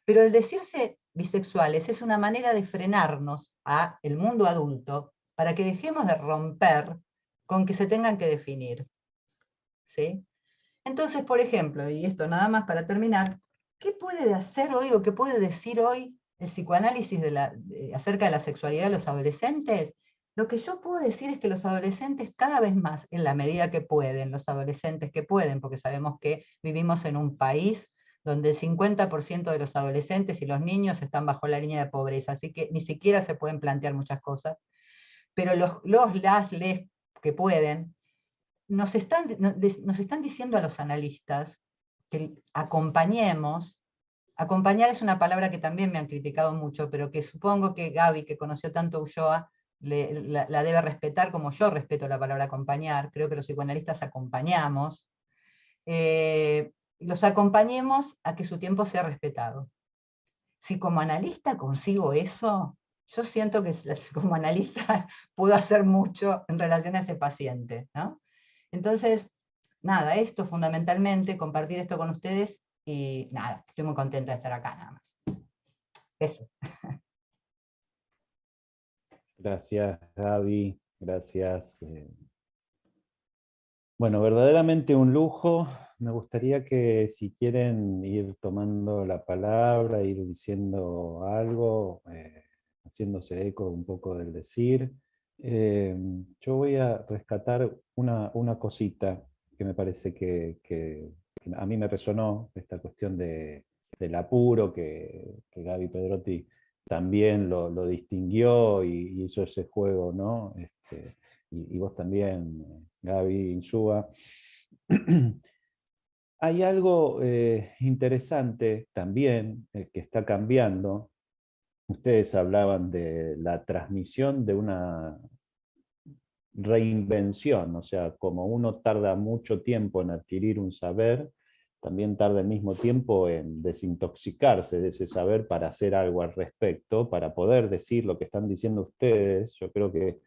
S6: Pero el decirse bisexuales es una manera de frenarnos a el mundo adulto para que dejemos de romper con que se tengan que definir. ¿Sí? Entonces, por ejemplo, y esto nada más para terminar, ¿qué puede hacer hoy o qué puede decir hoy el psicoanálisis acerca de la sexualidad de los adolescentes? Lo que yo puedo decir es que los adolescentes cada vez más, en la medida que pueden, los adolescentes que pueden, porque sabemos que vivimos en un país donde el 50% de los adolescentes y los niños están bajo la línea de pobreza, así que ni siquiera se pueden plantear muchas cosas, pero les que pueden, nos están diciendo a los analistas que acompañemos. Acompañar es una palabra que también me han criticado mucho, pero que supongo que Gaby, que conoció tanto a Ulloa, la debe respetar como yo respeto la palabra acompañar. Creo que los psicoanalistas acompañamos. Los acompañemos a que su tiempo sea respetado. Si como analista consigo eso, yo siento que como analista puedo hacer mucho en relación a ese paciente, ¿no? Entonces, nada, esto fundamentalmente, compartir esto con ustedes, y nada, estoy muy contenta de estar acá nada más. Eso.
S2: Gracias, Gaby. Gracias. Bueno, verdaderamente un lujo. Me gustaría que si quieren ir tomando la palabra, ir diciendo algo, haciéndose eco un poco del decir. Yo voy a rescatar una cosita que me parece que a mí me resonó, esta cuestión del apuro que Gaby Pedrotti también lo distinguió y hizo ese juego, ¿no? Y vos también, Gaby Insúa. Hay algo interesante también que está cambiando. Ustedes hablaban de la transmisión de una reinvención, o sea, como uno tarda mucho tiempo en adquirir un saber, también tarda al mismo tiempo en desintoxicarse de ese saber para hacer algo al respecto, para poder decir lo que están diciendo ustedes. Yo creo que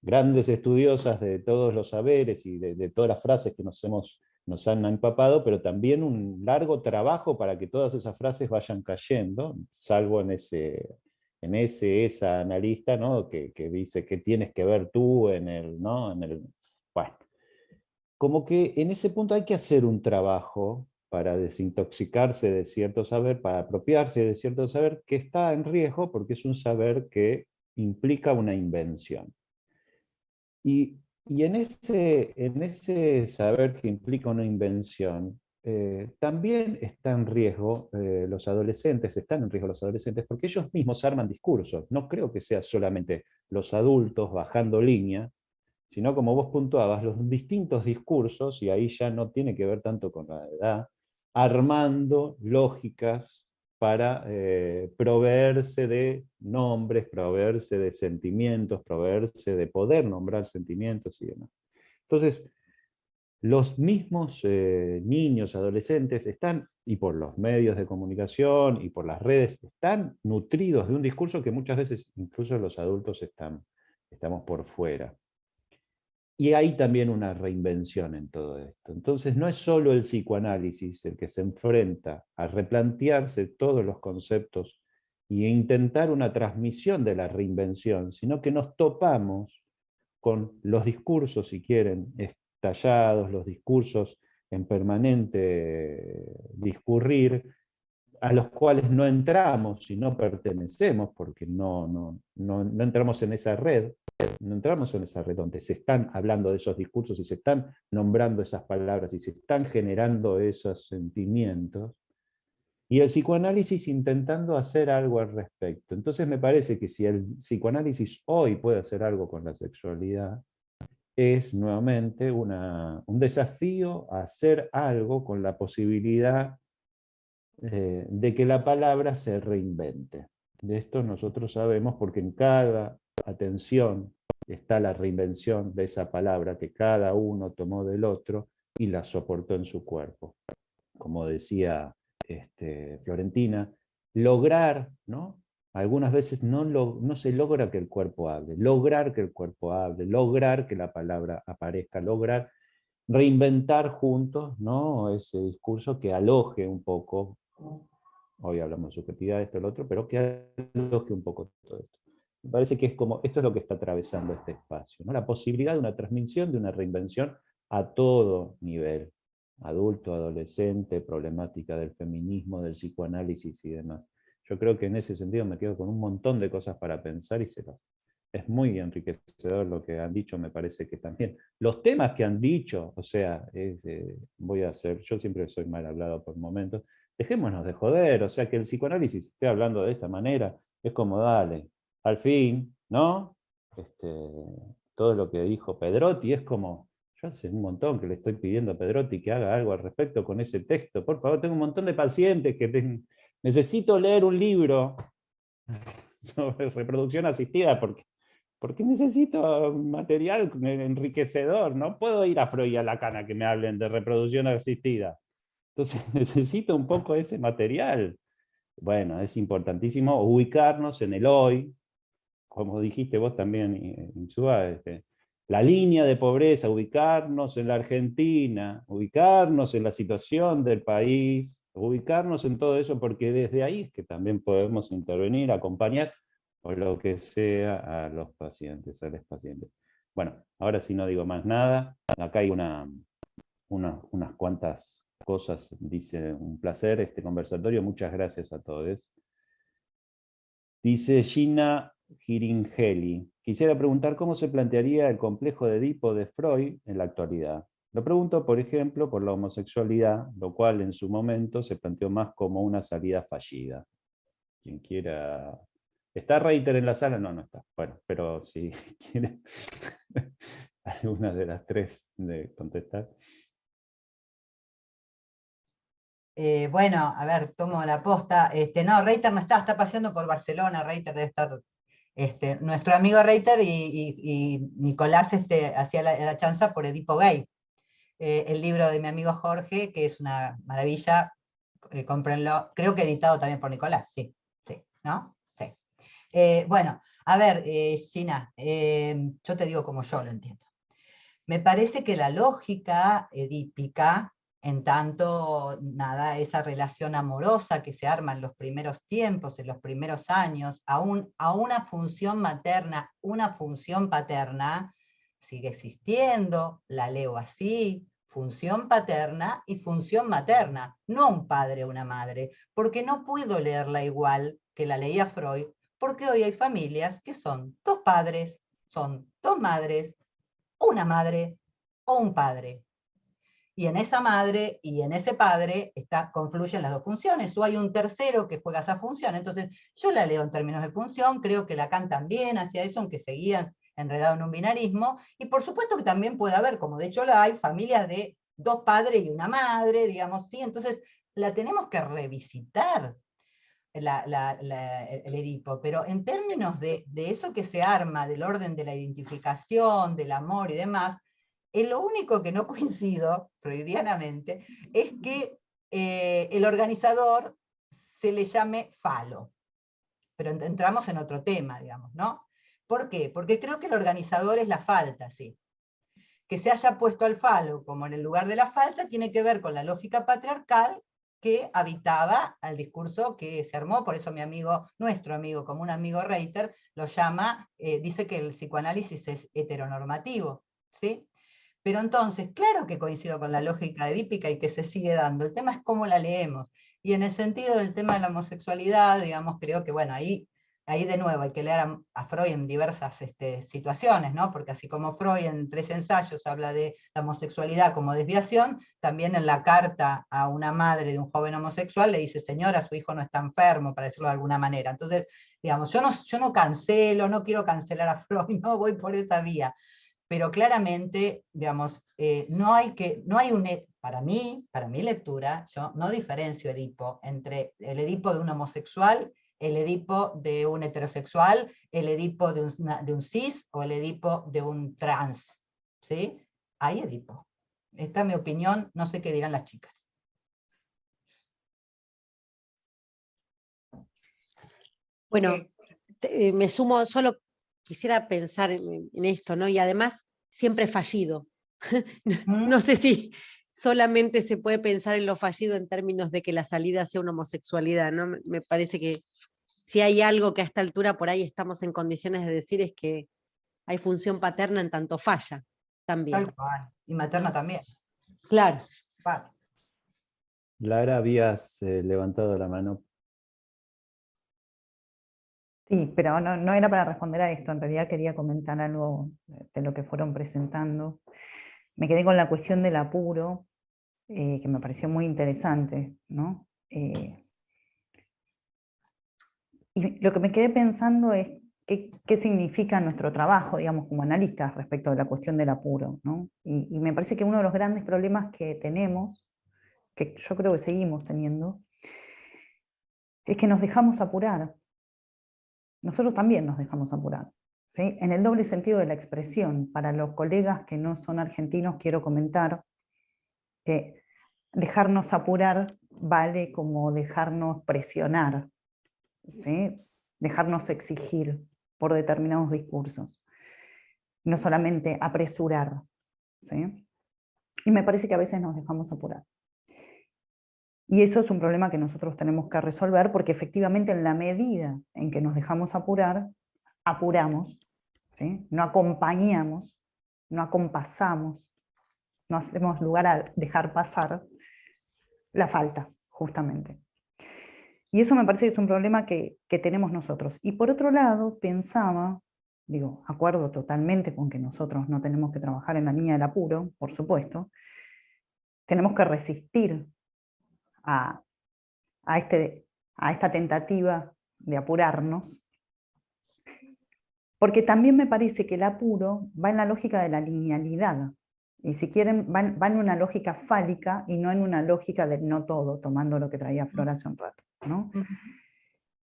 S2: grandes estudiosas de todos los saberes y de todas las frases que nos han empapado, pero también un largo trabajo para que todas esas frases vayan cayendo, salvo en esa analista, ¿no? que dice que tienes que ver tú ¿no? Bueno, como que en ese punto hay que hacer un trabajo para desintoxicarse de cierto saber, para apropiarse de cierto saber que está en riesgo porque es un saber que implica una invención. Y en ese saber que implica una invención, también está en riesgo los adolescentes, están en riesgo los adolescentes, porque ellos mismos arman discursos. No creo que sea solamente los adultos bajando línea, sino como vos puntuabas, los distintos discursos, y ahí ya no tiene que ver tanto con la edad, armando lógicas para proveerse de nombres, proveerse de sentimientos, proveerse de poder nombrar sentimientos y demás. Entonces, los mismos niños, adolescentes, están, y por los medios de comunicación y por las redes, están nutridos de un discurso que muchas veces incluso los adultos estamos por fuera. Y hay también una reinvención en todo esto. Entonces no es solo el psicoanálisis el que se enfrenta a replantearse todos los conceptos e intentar una transmisión de la reinvención, sino que nos topamos con los discursos, si quieren, estallados, los discursos en permanente discurrir, a los cuales no entramos y no pertenecemos, porque no entramos en esa red, no entramos en esa red donde se están hablando de esos discursos y se están nombrando esas palabras y se están generando esos sentimientos, y el psicoanálisis intentando hacer algo al respecto. Entonces me parece que si el psicoanálisis hoy puede hacer algo con la sexualidad, es nuevamente un desafío a hacer algo con la posibilidad de que la palabra se reinvente. De esto nosotros sabemos porque en cada atención está la reinvención de esa palabra que cada uno tomó del otro y la soportó en su cuerpo. Como decía Florentina, lograr, ¿no? Algunas veces no se logra que el cuerpo hable, lograr que el cuerpo hable, lograr que la palabra aparezca, lograr reinventar juntos, ¿no? Ese discurso que aloje un poco, hoy hablamos de subjetividad, esto, lo otro, pero que aloje un poco todo esto. Me parece que esto es lo que está atravesando este espacio, ¿no? La posibilidad de una transmisión, de una reinvención a todo nivel, adulto, adolescente, problemática del feminismo, del psicoanálisis y demás. Yo creo que en ese sentido me quedo con un montón de cosas para pensar y es muy enriquecedor lo que han dicho, me parece que también. Los temas que han dicho, o sea, yo siempre soy mal hablado por momentos, dejémonos de joder, o sea, que el psicoanálisis esté hablando de esta manera, es como, dale, al fin, ¿no? Todo lo que dijo Pedrotti es como, yo hace un montón que le estoy pidiendo a Pedrotti que haga algo al respecto con ese texto. Por favor, tengo un montón de pacientes que necesito leer un libro sobre reproducción asistida porque necesito material enriquecedor. No puedo ir a Freud y a Lacan a que me hablen de reproducción asistida. Entonces necesito un poco ese material. Bueno, es importantísimo ubicarnos en el hoy, como dijiste vos también, Insúa, la línea de pobreza, ubicarnos en la Argentina, ubicarnos en la situación del país, ubicarnos en todo eso, porque desde ahí es que también podemos intervenir, acompañar, o lo que sea, a los pacientes, a los pacientes. Bueno, ahora sí no digo más nada, acá hay unas cuantas cosas, dice, un placer este conversatorio, muchas gracias a todos. Dice Gina Giringeli, quisiera preguntar cómo se plantearía el complejo de Edipo de Freud en la actualidad. Lo pregunto, por ejemplo, por la homosexualidad, lo cual en su momento se planteó más como una salida fallida. Quien quiera... ¿Está Reiter en la sala? No, no está. Bueno, pero si quiere alguna de las tres de contestar.
S6: Bueno, a ver, tomo la posta. No, Reiter no está paseando por Barcelona, Reiter debe estar. Nuestro amigo Reiter y Nicolás hacía la chanza por Edipo Gay. el libro de mi amigo Jorge, que es una maravilla, cómprenlo, creo que editado también por Nicolás, sí, ¿no? Sí. Bueno, a ver, Gina, yo te digo como yo lo entiendo. Me parece que la lógica edípica, en tanto, nada, esa relación amorosa que se arma en los primeros tiempos, en los primeros años, a una función materna, una función paterna, sigue existiendo, la leo así, función paterna y función materna, no un padre o una madre, porque no puedo leerla igual que la leía Freud, porque hoy hay familias que son dos padres, son dos madres, una madre o un padre. Y en esa madre y en ese padre confluyen las dos funciones, o hay un tercero que juega esa función. Entonces, yo la leo en términos de función, creo que Lacan también hacia eso, aunque seguían enredado en un binarismo, y por supuesto que también puede haber, como de hecho la hay, familias de dos padres y una madre, digamos, ¿sí? Entonces, la tenemos que revisitar, el Edipo, pero en términos de eso que se arma, del orden de la identificación, del amor y demás, lo único que no coincido, freudianamente, es que el organizador se le llame falo. Pero entramos en otro tema, digamos, ¿no? ¿Por qué? Porque creo que el organizador es la falta, sí. Que se haya puesto al falo como en el lugar de la falta tiene que ver con la lógica patriarcal que habitaba al discurso que se armó, por eso mi amigo, nuestro amigo, como un amigo Reiter, lo llama, dice que el psicoanálisis es heteronormativo, ¿sí? Pero entonces, claro que coincido con la lógica edípica y que se sigue dando, el tema es cómo la leemos, y en el sentido del tema de la homosexualidad, digamos, creo que, bueno, ahí de nuevo hay que leer a Freud en diversas situaciones, ¿no? Porque así como Freud en 3 ensayos habla de la homosexualidad como desviación, también en la carta a una madre de un joven homosexual le dice, señora, su hijo no está enfermo, para decirlo de alguna manera. Entonces, digamos, yo no cancelo, no quiero cancelar a Freud, no voy por esa vía, pero claramente, digamos, para mi lectura, yo no diferencio Edipo entre el Edipo de un homosexual, el Edipo de un heterosexual, el Edipo de un cis o el Edipo de un trans, ¿sí? Hay Edipo. Esta es mi opinión, no sé qué dirán las chicas.
S3: Bueno, me sumo, solo quisiera pensar en esto, ¿no? Y además, siempre fallido. No sé si solamente se puede pensar en lo fallido en términos de que la salida sea una homosexualidad, ¿no? Me parece que si hay algo que a esta altura por ahí estamos en condiciones de decir es que hay función paterna en tanto falla también.
S6: Tal cual. Y materna también.
S3: Claro.
S6: Vale.
S2: Lara, habías levantado la mano.
S1: Sí, pero no era para responder a esto, en realidad quería comentar algo de lo que fueron presentando. Me quedé con la cuestión del apuro, que me pareció muy interesante, ¿no? Y lo que me quedé pensando es qué significa nuestro trabajo, digamos, como analistas respecto de la cuestión del apuro, ¿no? Y me parece que uno de los grandes problemas que tenemos, que yo creo que seguimos teniendo, es que nos dejamos apurar. Nosotros también nos dejamos apurar, ¿sí? En el doble sentido de la expresión. Para los colegas que no son argentinos, quiero comentar que dejarnos apurar vale como dejarnos presionar, ¿sí? Dejarnos exigir por determinados discursos, no solamente apresurar, ¿sí? Y me parece que a veces nos dejamos apurar. Y eso es un problema que nosotros tenemos que resolver, porque efectivamente en la medida en que nos dejamos apurar, apuramos, ¿sí? No acompañamos, no acompasamos, no hacemos lugar a dejar pasar la falta, justamente. Y eso me parece que es un problema que tenemos nosotros. Y por otro lado, pensaba, digo, acuerdo totalmente con que nosotros no tenemos que trabajar en la línea del apuro, por supuesto, tenemos que resistir a esta tentativa de apurarnos, porque también me parece que el apuro va en la lógica de la linealidad, y si quieren, va en una lógica fálica y no en una lógica del no todo, tomando lo que traía Flor hace un rato, ¿no?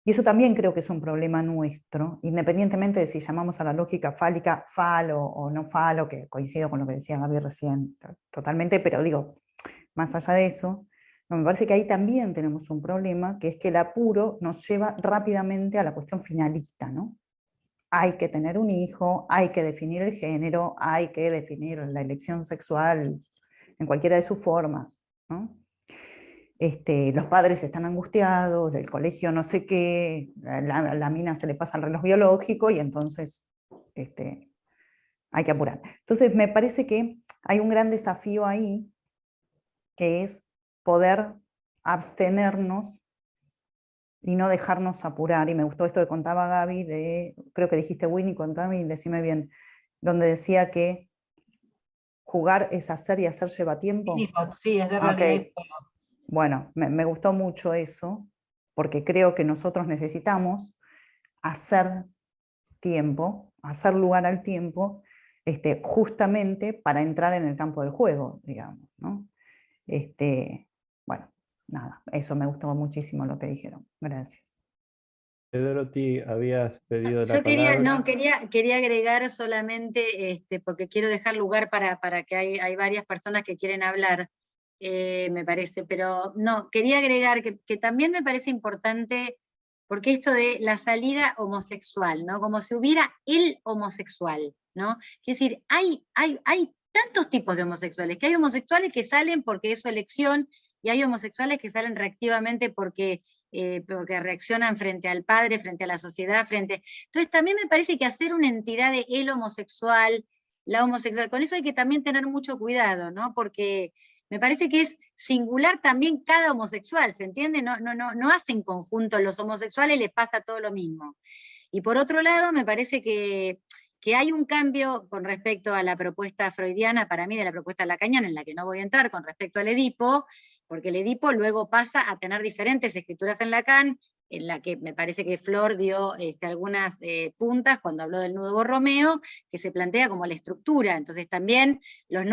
S1: Y eso también creo que es un problema nuestro, independientemente de si llamamos a la lógica fálica falo o no falo, que coincido con lo que decía Gaby recién, totalmente, pero digo, más allá de eso, no, me parece que ahí también tenemos un problema, que es que el apuro nos lleva rápidamente a la cuestión finalista, ¿no? Hay que tener un hijo, hay que definir el género, hay que definir la elección sexual en cualquiera de sus formas, ¿no? Los padres están angustiados, el colegio no sé qué, la mina se le pasa el reloj biológico y entonces hay que apurar. Entonces me parece que hay un gran desafío ahí, que es poder abstenernos y no dejarnos apurar. Y me gustó esto que contaba Gaby, creo que dijiste Winnie, contame y decime bien, donde decía que jugar es hacer y hacer lleva tiempo.
S6: Sí, es de
S1: Ah,
S6: realidad.
S1: ok. Bueno, me gustó mucho eso, porque creo que nosotros necesitamos hacer tiempo, hacer lugar al tiempo, justamente para entrar en el campo del juego, digamos, ¿no? Bueno, nada, eso me gustó muchísimo lo que dijeron. Gracias.
S2: Dorothy, habías pedido la
S4: Yo quería,
S2: palabra.
S4: no, quería agregar solamente, porque quiero dejar lugar para que hay varias personas que quieren hablar, me parece, pero no, quería agregar que también me parece importante, porque esto de la salida homosexual, ¿no? Como si hubiera el homosexual, ¿no? Quiero decir, hay tantos tipos de homosexuales, que hay homosexuales que salen porque es su elección, y hay homosexuales que salen reactivamente porque reaccionan frente al padre, frente a la sociedad, Entonces también me parece que hacer una entidad de el homosexual, la homosexual, con eso hay que también tener mucho cuidado, ¿no? Porque me parece que es singular también cada homosexual, ¿se entiende? No hacen conjunto, los homosexuales les pasa todo lo mismo. Y por otro lado, me parece que hay un cambio con respecto a la propuesta freudiana, para mí de la propuesta lacaniana, en la que no voy a entrar con respecto al Edipo, porque el Edipo luego pasa a tener diferentes escrituras en Lacan, en la que me parece que Flor dio algunas puntas cuando habló del nudo Borromeo, que se plantea como la estructura. Entonces también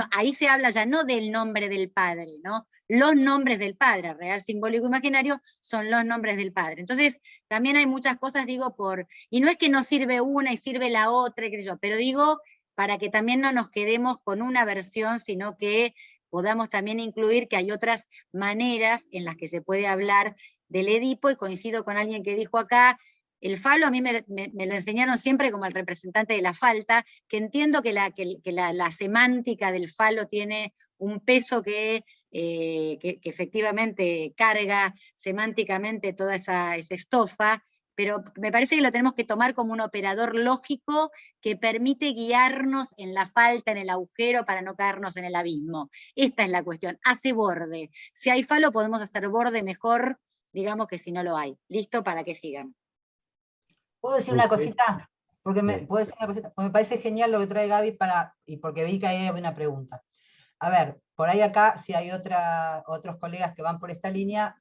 S4: ahí se habla ya no del nombre del padre, ¿no? Los nombres del padre, real, simbólico, imaginario, son los nombres del padre. Entonces también hay muchas cosas, digo, y no es que no sirve una y sirve la otra, qué sé yo, pero digo, para que también no nos quedemos con una versión, sino que podamos también incluir que hay otras maneras en las que se puede hablar del Edipo, y coincido con alguien que dijo acá, el falo a mí me lo enseñaron siempre como el representante de la falta, que entiendo que la semántica del falo tiene un peso que efectivamente carga semánticamente toda esa estofa, pero me parece que lo tenemos que tomar como un operador lógico que permite guiarnos en la falta, en el agujero, para no caernos en el abismo. Esta es la cuestión, hace borde. Si hay falo podemos hacer borde mejor, digamos, que si no lo hay. ¿Listo? Para que sigan.
S6: ¿Puedo decir una cosita? Porque
S2: Sí.
S6: me parece genial lo que trae Gaby, y porque vi que ahí había una pregunta. A ver, por ahí acá, si hay otros colegas que van por esta línea,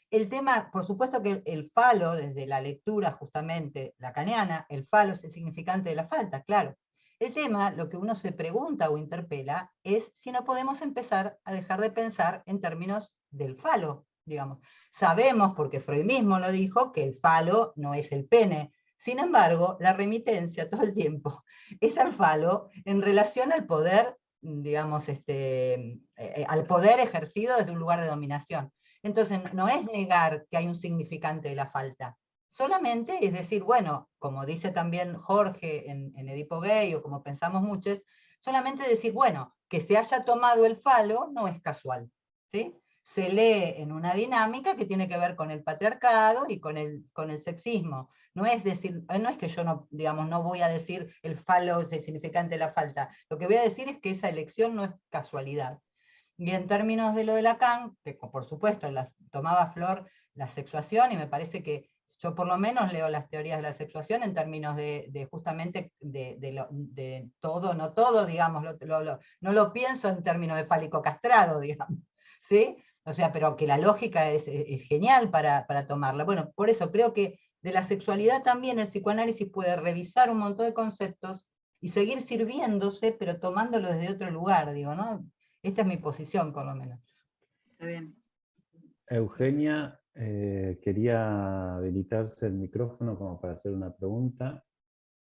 S6: el tema, por supuesto que el falo, desde la lectura justamente lacaniana, el falo es el significante de la falta, claro. El tema, lo que uno se pregunta o interpela, es si no podemos empezar a dejar de pensar en términos del falo, digamos. Sabemos, porque Freud mismo lo dijo, que el falo no es el pene. Sin embargo, la remitencia todo el tiempo es al falo en relación al poder, digamos, al poder ejercido desde un lugar de dominación. Entonces, no es negar que hay un significante de la falta, solamente es decir, bueno, como dice también Jorge en Edipo Gay, o como pensamos muchos, solamente decir, bueno, que se haya tomado el falo no es casual, ¿sí? Se lee en una dinámica que tiene que ver con el patriarcado y con el sexismo. No es decir, no es que yo no, digamos, no voy a decir el falo es el significante de la falta. Lo que voy a decir es que esa elección no es casualidad. Y en términos de lo de Lacan, que por supuesto tomaba Flor la sexuación, y me parece que yo por lo menos leo las teorías de la sexuación en términos de justamente de todo, no todo, digamos, no lo pienso en términos de fálico castrado, digamos, ¿sí? O sea, pero que la lógica es genial para tomarla. Bueno, por eso creo que de la sexualidad también el psicoanálisis puede revisar un montón de conceptos y seguir sirviéndose, pero tomándolo desde otro lugar, digo, ¿no? Esta es mi posición, por lo menos.
S4: Está bien.
S2: Eugenia, Quería habilitarse el micrófono como para hacer una pregunta.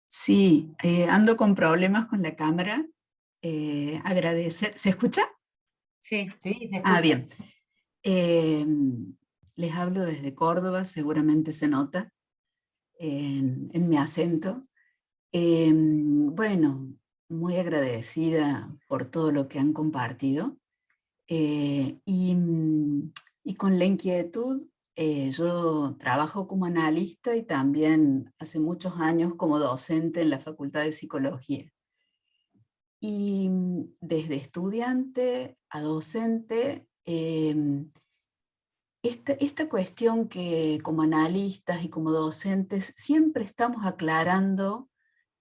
S7: Sí, ando con problemas con la cámara. Agradecer. ¿Se escucha?
S4: Sí.
S6: Sí, se
S7: Ah,
S6: escucha.
S7: bien. Les hablo desde Córdoba, seguramente se nota en mi acento. Bueno, muy agradecida por todo lo que han compartido. Y con la inquietud, yo trabajo como analista y también hace muchos años como docente en la Facultad de Psicología. Y desde estudiante a docente, esta cuestión que como analistas y como docentes siempre estamos aclarando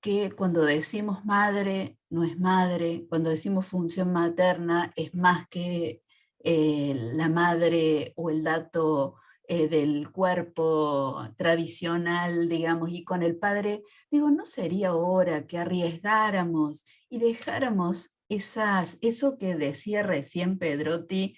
S7: que cuando decimos madre no es madre, cuando decimos función materna es más que la madre o el dato del cuerpo tradicional, digamos, y con el padre, digo, ¿no sería hora que arriesgáramos y dejáramos eso que decía recién Pedrotti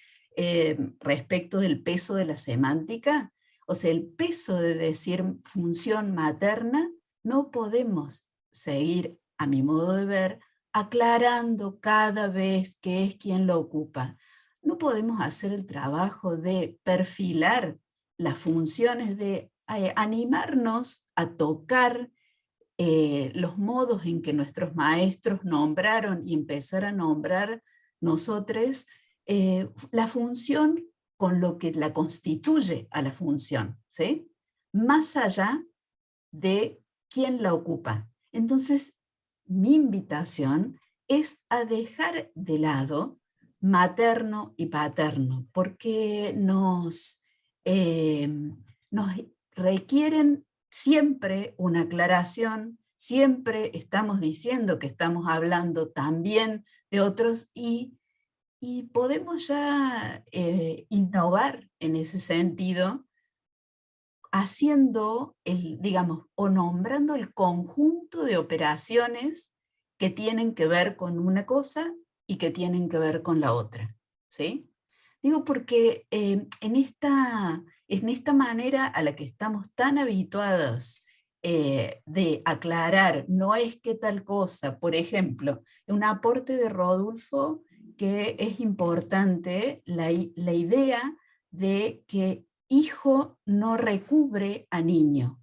S7: respecto del peso de la semántica? O sea, el peso de decir función materna, no podemos seguir, a mi modo de ver, aclarando cada vez que es quien lo ocupa. No podemos hacer el trabajo de perfilar las funciones, de animarnos a tocar los modos en que nuestros maestros nombraron y empezar a nombrar nosotros la función con lo que la constituye a la función, ¿sí? Más allá de quién la ocupa. Entonces, mi invitación es a dejar de lado materno y paterno, porque nos requieren siempre una aclaración, siempre estamos diciendo que estamos hablando también de otros y podemos ya innovar en ese sentido haciendo, digamos, o nombrando el conjunto de operaciones que tienen que ver con una cosa y que tienen que ver con la otra, ¿sí? Digo porque en esta manera a la que estamos tan habituados de aclarar, no es que tal cosa, por ejemplo, un aporte de Rodulfo que es importante, la idea de que hijo no recubre a niño.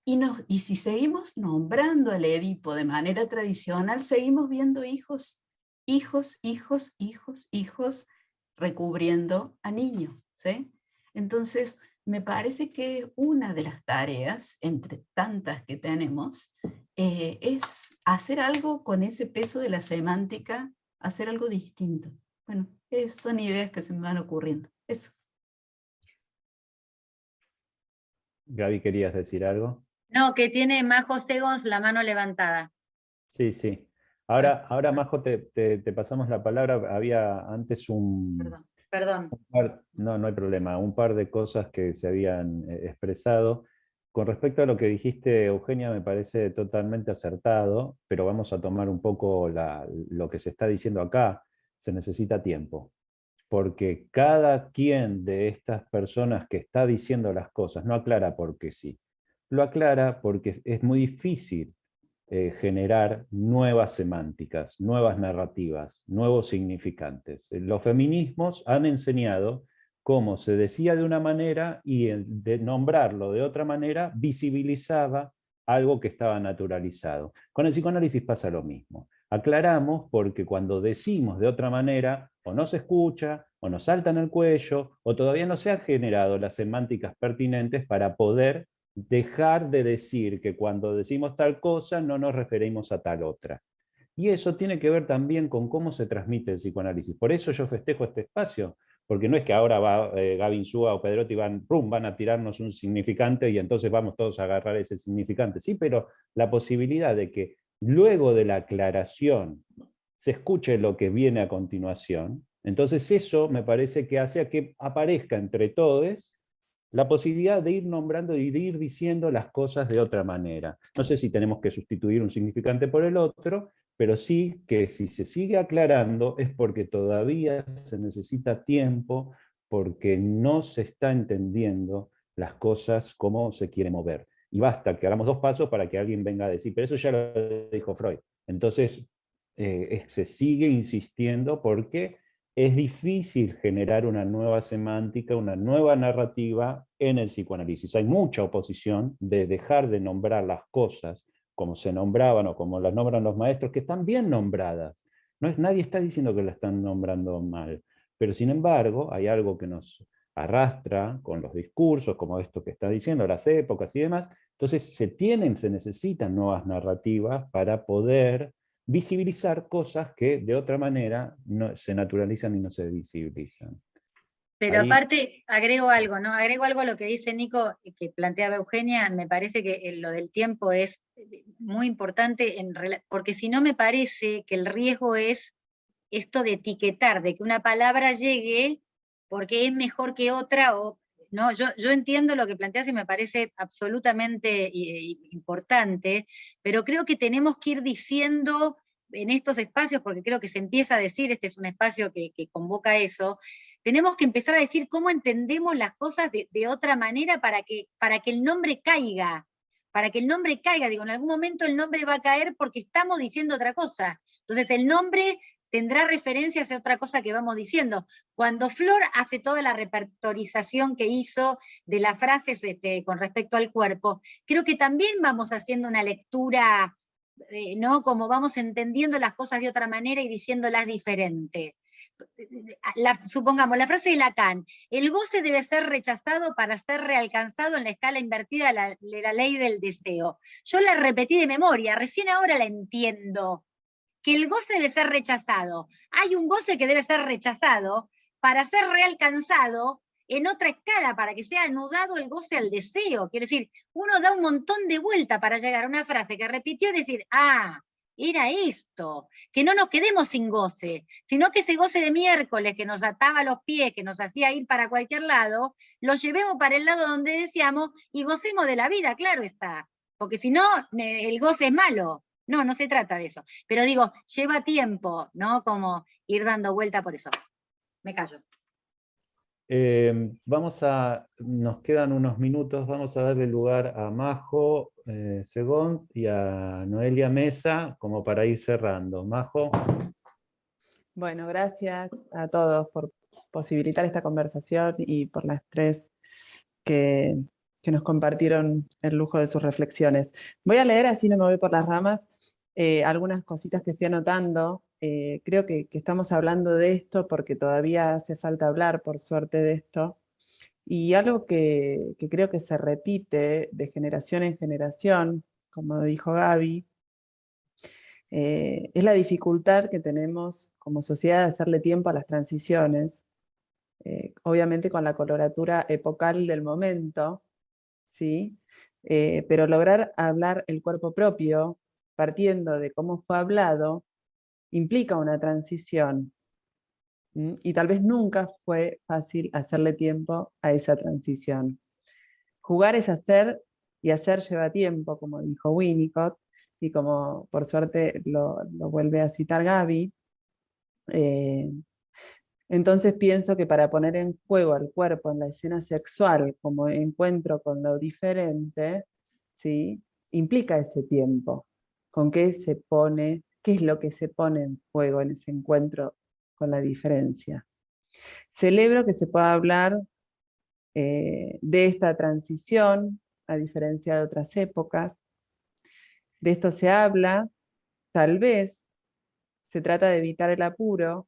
S7: Y si seguimos nombrando al Edipo de manera tradicional, seguimos viendo hijos, hijos, hijos, hijos, hijos, recubriendo a niño, ¿sí? Entonces, me parece que una de las tareas, entre tantas que tenemos, es hacer algo con ese peso de la semántica, hacer algo distinto. Bueno, son ideas que se me van ocurriendo. Eso.
S2: Gaby, ¿querías decir algo?
S4: No, que tiene Majo Segons la mano levantada.
S2: Sí, sí. Ahora Majo, te pasamos la palabra. Había antes
S4: Perdón.
S2: no hay problema, un par de cosas que se habían expresado. Con respecto a lo que dijiste, Eugenia, me parece totalmente acertado, pero vamos a tomar un poco lo que se está diciendo acá. Se necesita tiempo, porque cada quien de estas personas que está diciendo las cosas no aclara porque sí. Lo aclara porque es muy difícil generar nuevas semánticas, nuevas narrativas, nuevos significantes. Los feminismos han enseñado cómo se decía de una manera y de nombrarlo de otra manera visibilizaba algo que estaba naturalizado. Con el psicoanálisis pasa lo mismo. Aclaramos porque cuando decimos de otra manera, o no se escucha, o nos saltan el cuello, o todavía no se han generado las semánticas pertinentes para poder dejar de decir que cuando decimos tal cosa no nos referimos a tal otra. Y eso tiene que ver también con cómo se transmite el psicoanálisis. Por eso yo festejo este espacio, porque no es que ahora va Gaby Insúa o Pedrotti van a tirarnos un significante y entonces vamos todos a agarrar ese significante. Sí, pero la posibilidad de que luego de la aclaración se escuche lo que viene a continuación, entonces eso me parece que hace a que aparezca entre todos la posibilidad de ir nombrando y de ir diciendo las cosas de otra manera. No sé si tenemos que sustituir un significante por el otro, pero sí que si se sigue aclarando es porque todavía se necesita tiempo porque no se está entendiendo las cosas como se quieren mover. Y basta que hagamos 2 pasos para que alguien venga a decir, pero eso ya lo dijo Freud. Entonces, se sigue insistiendo porque es difícil generar una nueva semántica, una nueva narrativa en el psicoanálisis. Hay mucha oposición de dejar de nombrar las cosas como se nombraban o como las nombran los maestros, que están bien nombradas. Nadie está diciendo que la están nombrando mal, pero sin embargo hay algo que nos arrastra con los discursos, como esto que está diciendo, las épocas y demás. Entonces se necesitan nuevas narrativas para poder visibilizar cosas que de otra manera no se naturalizan y no se visibilizan.
S4: Pero
S2: Ahí,
S4: aparte, agrego algo, ¿no? Agrego algo a lo que dice Nico, que planteaba Eugenia. Me parece que lo del tiempo es muy importante, porque si no me parece que el riesgo es esto de etiquetar, de que una palabra llegue porque es mejor que otra, o no. Yo entiendo lo que planteas y me parece absolutamente importante, pero creo que tenemos que ir diciendo en estos espacios, porque creo que se empieza a decir, este es un espacio que convoca eso, tenemos que empezar a decir cómo entendemos las cosas de otra manera para que el nombre caiga. Para que el nombre caiga, digo, en algún momento el nombre va a caer porque estamos diciendo otra cosa. Entonces el nombre tendrá referencias a otra cosa que vamos diciendo. Cuando Flor hace toda la repertorización que hizo de las frases con respecto al cuerpo, creo que también vamos haciendo una lectura, ¿no? Como vamos entendiendo las cosas de otra manera y diciéndolas diferente. Supongamos, la frase de Lacan: el goce debe ser rechazado para ser realcanzado en la escala invertida de la ley del deseo. Yo la repetí de memoria, recién ahora la entiendo, que el goce debe ser rechazado. Hay un goce que debe ser rechazado para ser realcanzado en otra escala, para que sea anudado el goce al deseo. Quiero decir, uno da un montón de vuelta para llegar a una frase que repitió y decir, era esto, que no nos quedemos sin goce, sino que ese goce de miércoles que nos ataba los pies, que nos hacía ir para cualquier lado, lo llevemos para el lado donde deseamos y gocemos de la vida, claro está, porque si no, el goce es malo. No, no se trata de eso. Pero digo, lleva tiempo, ¿no? Como ir dando vuelta por eso. Me callo.
S2: nos quedan unos minutos, vamos a darle lugar a Majo Segón y a Noelia Mesa como para ir cerrando. Majo.
S5: Bueno, gracias a todos por posibilitar esta conversación y por las 3 que nos compartieron el lujo de sus reflexiones. Voy a leer, así no me voy por las ramas, algunas cositas que fui anotando. Creo que estamos hablando de esto porque todavía hace falta hablar, por suerte, de esto. Y algo que creo que se repite de generación en generación, como dijo Gaby, es la dificultad que tenemos como sociedad de hacerle tiempo a las transiciones, obviamente con la coloratura epocal del momento, ¿sí? Pero lograr hablar el cuerpo propio, partiendo de cómo fue hablado, implica una transición. Y tal vez nunca fue fácil hacerle tiempo a esa transición. Jugar es hacer, y hacer lleva tiempo, como dijo Winnicott, y como por suerte lo vuelve a citar Gaby. Entonces pienso que para poner en juego al cuerpo en la escena sexual como encuentro con lo diferente, ¿sí? Implica ese tiempo. ¿Con qué se pone? ¿Qué es lo que se pone en juego en ese encuentro con la diferencia? Celebro que se pueda hablar de esta transición, a diferencia de otras épocas. De esto se habla, tal vez se trata de evitar el apuro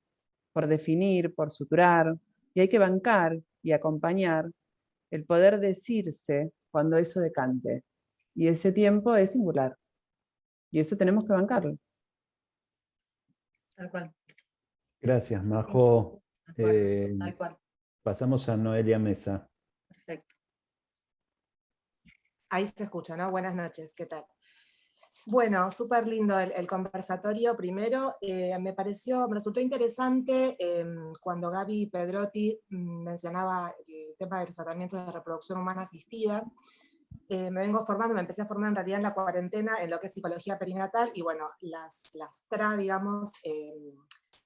S5: por definir, por suturar, y hay que bancar y acompañar el poder decirse cuando eso decante. Y ese tiempo es singular, y eso tenemos que bancarlo.
S4: Tal cual.
S2: Gracias, Majo.
S4: Tal cual.
S2: Pasamos a Noelia Mesa.
S4: Perfecto.
S8: Ahí se escucha, ¿no? Buenas noches, ¿qué tal? Bueno, súper lindo el conversatorio. Primero, me resultó interesante cuando Gaby Pedrotti mencionaba el tema de los tratamientos de reproducción humana asistida. Me empecé a formar en realidad en la cuarentena en lo que es psicología perinatal, y bueno, las TRA, digamos,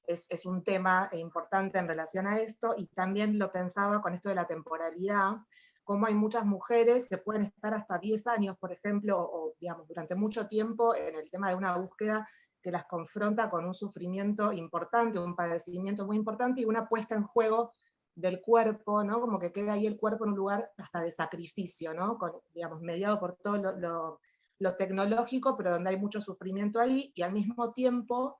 S8: es un tema importante en relación a esto, y también lo pensaba con esto de la temporalidad, como hay muchas mujeres que pueden estar hasta 10 años, por ejemplo, o digamos, durante mucho tiempo en el tema de una búsqueda que las confronta con un sufrimiento importante, un padecimiento muy importante, y una puesta en juego del cuerpo, ¿no? Como que queda ahí el cuerpo en un lugar hasta de sacrificio, ¿no? Digamos, mediado por todo lo tecnológico, pero donde hay mucho sufrimiento ahí, y al mismo tiempo,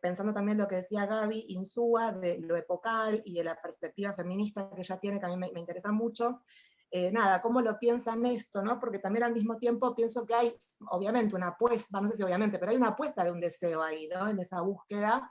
S8: pensando también lo que decía Gaby Insúa, de lo epocal y de la perspectiva feminista que ella tiene, que a mí me interesa mucho, nada, cómo lo piensan esto, ¿no? Porque también al mismo tiempo pienso que hay, obviamente, una apuesta, no sé si obviamente, pero hay una apuesta de un deseo ahí, ¿no? En esa búsqueda.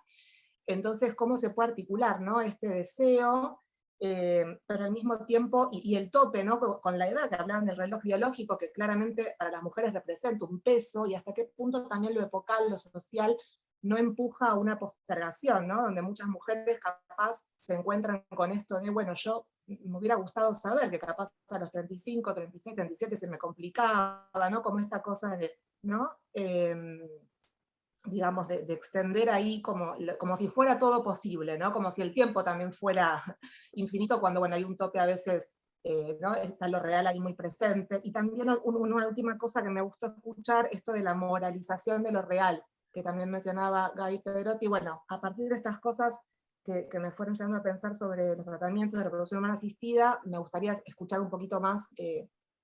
S8: Entonces, ¿cómo se puede articular, ¿no? Este deseo, pero al mismo tiempo, y el tope, ¿no? Con la edad, que hablaban del reloj biológico, que claramente para las mujeres representa un peso, y hasta qué punto también lo epocal, lo social, no empuja a una postergación, ¿no? Donde muchas mujeres capaz se encuentran con esto de, bueno, yo me hubiera gustado saber que capaz a los 35, 36, 37 se me complicaba, ¿no? Como esta cosa de, ¿no? Digamos, de extender ahí como si fuera todo posible, ¿no? Como si el tiempo también fuera infinito, cuando, bueno, hay un tope a veces, ¿no? Está lo real ahí muy presente. Y también una última cosa que me gustó escuchar, esto de la moralización de lo real, que también mencionaba Gaby Pedrotti. Bueno, a partir de estas cosas que me fueron llevando a pensar sobre los tratamientos de reproducción humana asistida, me gustaría escuchar un poquito más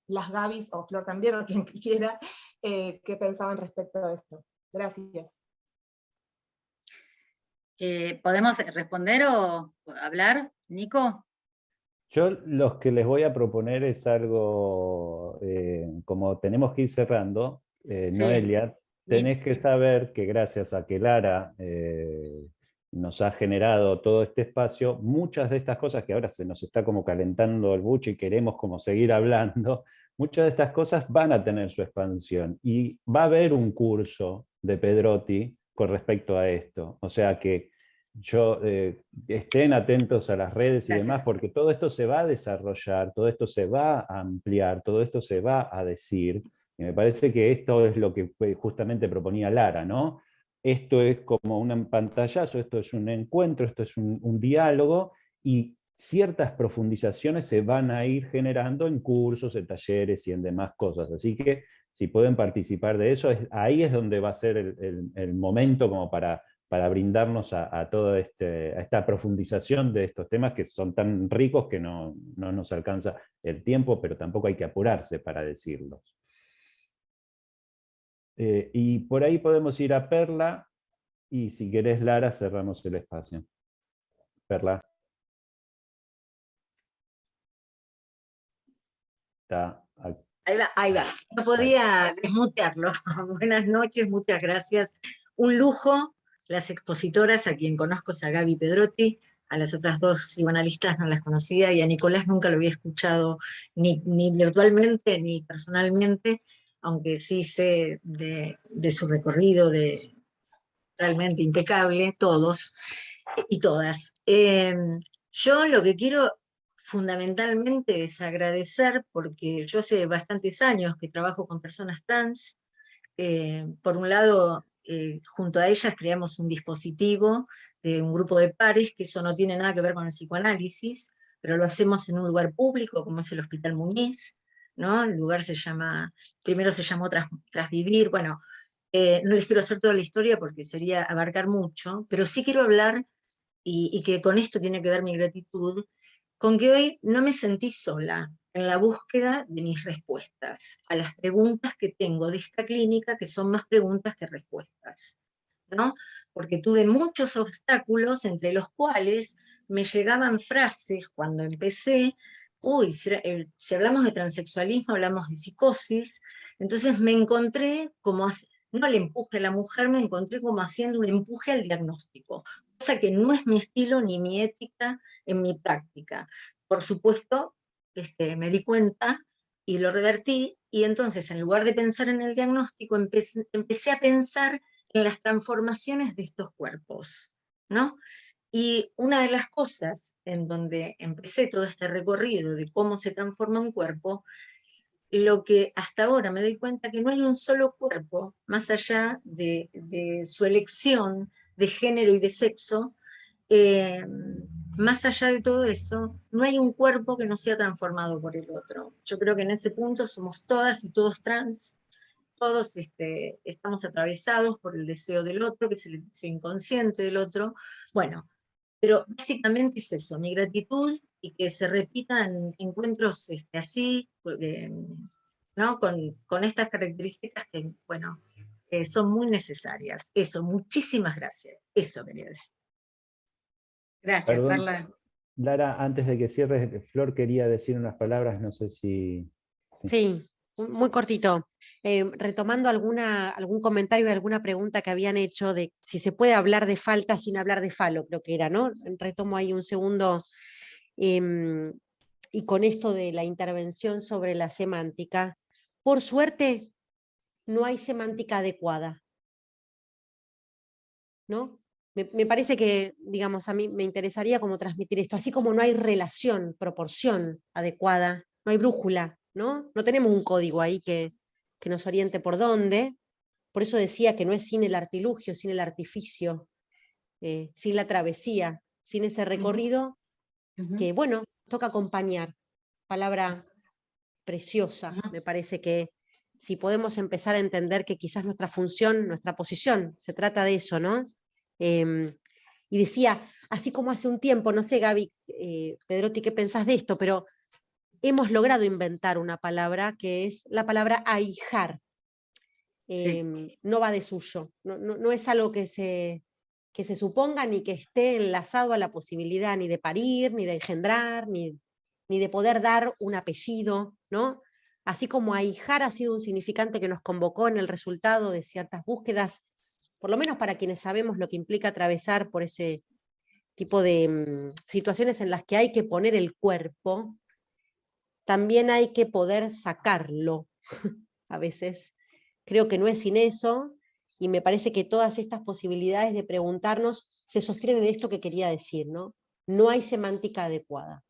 S8: las Gabys, o Flor también, o quien quiera, qué pensaban respecto a esto. Gracias.
S4: ¿Podemos responder o hablar, Nico?
S2: Yo los que les voy a proponer es algo, como tenemos que ir cerrando,
S4: Sí.
S2: Noelia, tenés que saber que gracias a que Lara nos ha generado todo este espacio, muchas de estas cosas que ahora se nos está como calentando el buche y queremos como seguir hablando, muchas de estas cosas van a tener su expansión, y va a haber un curso de Pedrotti con respecto a esto. O sea que estén atentos a las redes y demás, porque todo esto se va a desarrollar, todo esto se va a ampliar, todo esto se va a decir. Y me parece que esto es lo que justamente proponía Lara, ¿no? Esto es como un pantallazo, esto es un encuentro, esto es un diálogo, y ciertas profundizaciones se van a ir generando en cursos, en talleres y en demás cosas. Así que si pueden participar de eso, ahí es donde va a ser el momento como para brindarnos a toda esta profundización de estos temas que son tan ricos que no nos alcanza el tiempo, pero tampoco hay que apurarse para decirlos. Y por ahí podemos ir a Perla, y si querés, Lara, cerramos el espacio. Perla. Está.
S9: Ahí va. No podía desmutearlo. Buenas noches, muchas gracias. Un lujo. Las expositoras, a quien conozco es a Gaby Pedrotti, a las otras dos psicoanalistas no las conocía, y a Nicolás nunca lo había escuchado ni virtualmente ni personalmente, aunque sí sé de su recorrido realmente impecable, todos y todas. Yo lo que quiero fundamentalmente es agradecer, porque yo hace bastantes años que trabajo con personas trans. Por un lado, junto a ellas creamos un dispositivo de un grupo de pares, que eso no tiene nada que ver con el psicoanálisis, pero lo hacemos en un lugar público, como es el Hospital Muñiz, ¿no? El lugar primero se llamó Trasvivir. Bueno, no les quiero hacer toda la historia porque sería abarcar mucho, pero sí quiero hablar, y que con esto tiene que ver mi gratitud, con que hoy no me sentí sola en la búsqueda de mis respuestas a las preguntas que tengo de esta clínica, que son más preguntas que respuestas, ¿no? Porque tuve muchos obstáculos, entre los cuales me llegaban frases cuando empecé: uy, si hablamos de transexualismo, hablamos de psicosis. Entonces me encontré como, no el empuje a la mujer, me encontré como haciendo un empuje al diagnóstico, cosa que no es mi estilo ni mi ética en mi práctica. Por supuesto, me di cuenta y lo revertí, y entonces en lugar de pensar en el diagnóstico, empecé a pensar en las transformaciones de estos cuerpos, ¿no? Y una de las cosas en donde empecé todo este recorrido de cómo se transforma un cuerpo, lo que hasta ahora me doy cuenta que no hay un solo cuerpo, más allá de su elección de género y de sexo, más allá de todo eso, no hay un cuerpo que no sea transformado por el otro. Yo creo que en ese punto somos todas y todos trans, todos estamos atravesados por el deseo del otro, que es el deseo inconsciente del otro. Bueno, pero básicamente es eso, mi gratitud y que se repitan encuentros así, ¿no? Con estas características que, bueno, son muy necesarias. Eso, muchísimas gracias. Eso quería decir.
S4: Gracias,
S2: Perdón,
S4: Perla.
S2: Lara, antes de que cierres, Flor quería decir unas palabras, no sé si...
S3: Sí, muy cortito. Retomando algún comentario y alguna pregunta que habían hecho de si se puede hablar de falta sin hablar de falo, creo que era, ¿no? Retomo ahí un segundo. Y con esto de la intervención sobre la semántica, por suerte no hay semántica adecuada, ¿no? Me parece que, digamos, a mí me interesaría como transmitir esto, así como no hay relación, proporción adecuada, no hay brújula, ¿no? No tenemos un código ahí que nos oriente por dónde. Por eso decía que no es sin el artilugio, sin el artificio, sin la travesía, sin ese recorrido, que, bueno, toca acompañar. Palabra preciosa, me parece que si podemos empezar a entender que quizás nuestra función, nuestra posición, se trata de eso, ¿no? Y decía, así como hace un tiempo, no sé, Gaby, Pedrotti, ¿qué pensás de esto? Pero hemos logrado inventar una palabra que es la palabra ahijar. No va de suyo, no es algo que se suponga ni que esté enlazado a la posibilidad ni de parir, ni de engendrar, ni de poder dar un apellido, ¿no? Así como ahijar ha sido un significante que nos convocó en el resultado de ciertas búsquedas, por lo menos para quienes sabemos lo que implica atravesar por ese tipo de situaciones en las que hay que poner el cuerpo, también hay que poder sacarlo a veces. Creo que no es sin eso, y me parece que todas estas posibilidades de preguntarnos se sostienen en esto que quería decir, ¿no? No hay semántica adecuada.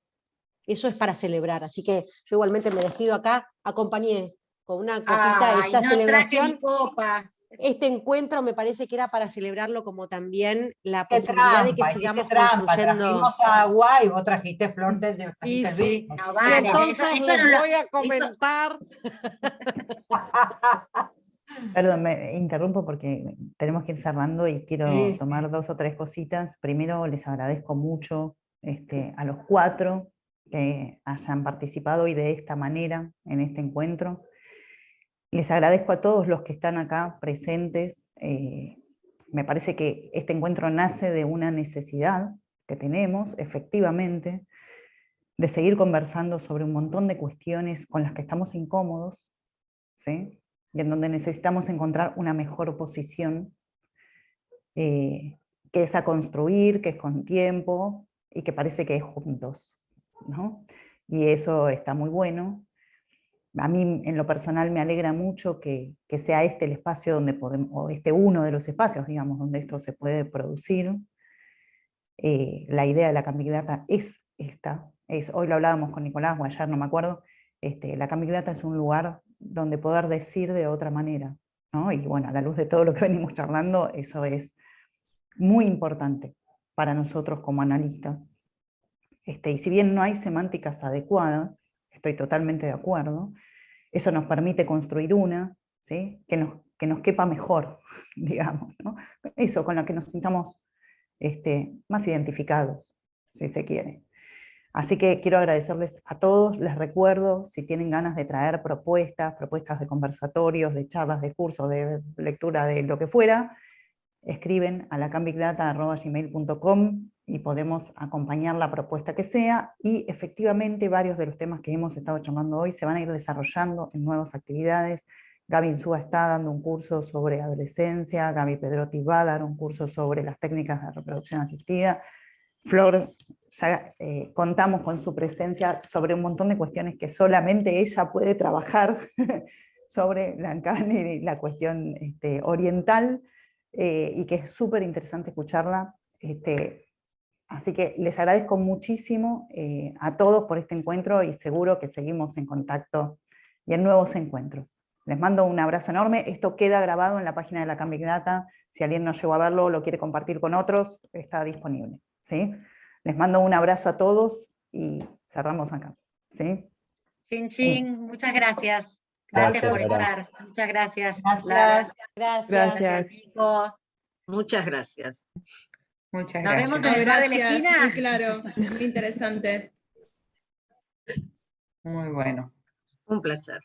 S3: Eso es para celebrar, así que yo igualmente me despido acá, acompañé con una copita esta
S4: no
S3: celebración.
S4: traje mi copa.
S3: Este encuentro me parece que era para celebrarlo como también la
S6: Qué
S3: posibilidad de que
S6: trampa,
S3: sigamos
S6: hiciste trampa,
S3: construyendo.
S6: trajimos agua y vos trajiste flor de
S3: Y
S6: trajiste el
S3: sí,
S6: vino.
S4: No
S3: y
S4: vale,
S3: entonces
S4: eso
S3: les
S4: no lo-
S3: voy a
S4: eso-
S3: comentar.
S1: Perdón, me interrumpo porque tenemos que ir cerrando y quiero
S6: Sí,
S1: tomar 2 o 3 cositas. Primero, les agradezco mucho a los 4 que hayan participado hoy de esta manera en este encuentro. Les agradezco a todos los que están acá presentes. Me parece que este encuentro nace de una necesidad que tenemos, efectivamente, de seguir conversando sobre un montón de cuestiones con las que estamos incómodos, ¿sí? Y en donde necesitamos encontrar una mejor posición, que es a construir, que es con tiempo, y que parece que es juntos, ¿no? Y eso está muy bueno. A mí en lo personal me alegra mucho que sea este el espacio donde podemos, o uno de los espacios, digamos, donde esto se puede producir. La idea de la Cambigdata es esta, hoy lo hablábamos con Nicolás o ayer, no me acuerdo, la Cambigdata es un lugar donde poder decir de otra manera, ¿no? Y bueno, a la luz de todo lo que venimos charlando, eso es muy importante para nosotros como analistas. Y si bien no hay semánticas adecuadas, estoy totalmente de acuerdo, eso nos permite construir una, ¿sí? que nos quepa mejor, digamos, ¿no? Eso, con la que nos sintamos más identificados, si se quiere. Así que quiero agradecerles a todos, les recuerdo, si tienen ganas de traer propuestas de conversatorios, de charlas, de cursos, de lectura, de lo que fuera, escriben a lacambigdata@gmail.com y podemos acompañar la propuesta que sea, y efectivamente varios de los temas que hemos estado charlando hoy se van a ir desarrollando en nuevas actividades. Gaby Insúa está dando un curso sobre adolescencia, Gaby Pedrotti va a dar un curso sobre las técnicas de reproducción asistida, Flor, ya contamos con su presencia sobre un montón de cuestiones que solamente ella puede trabajar sobre Lacan y la cuestión oriental, y que es súper interesante escucharla. Así que les agradezco muchísimo a todos por este encuentro y seguro que seguimos en contacto y en nuevos encuentros. Les mando un abrazo enorme. Esto queda grabado en la página de la Can Big Data. Si alguien no llegó a verlo o lo quiere compartir con otros, está disponible, ¿sí? Les mando un abrazo a todos y cerramos acá, ¿sí?
S4: Chin, chin, muchas gracias.
S2: Gracias,
S4: Gracias por
S2: Lara.
S4: estar. Muchas gracias.
S6: Gracias.
S4: Lara.
S3: Gracias.
S5: Gracias.
S4: Nico.
S9: Muchas gracias.
S10: Muchas
S4: Nos
S10: gracias.
S4: vemos en el bar de la
S11: Gracias,
S4: esquina.
S11: muy claro, muy interesante.
S10: Muy bueno.
S9: Un placer.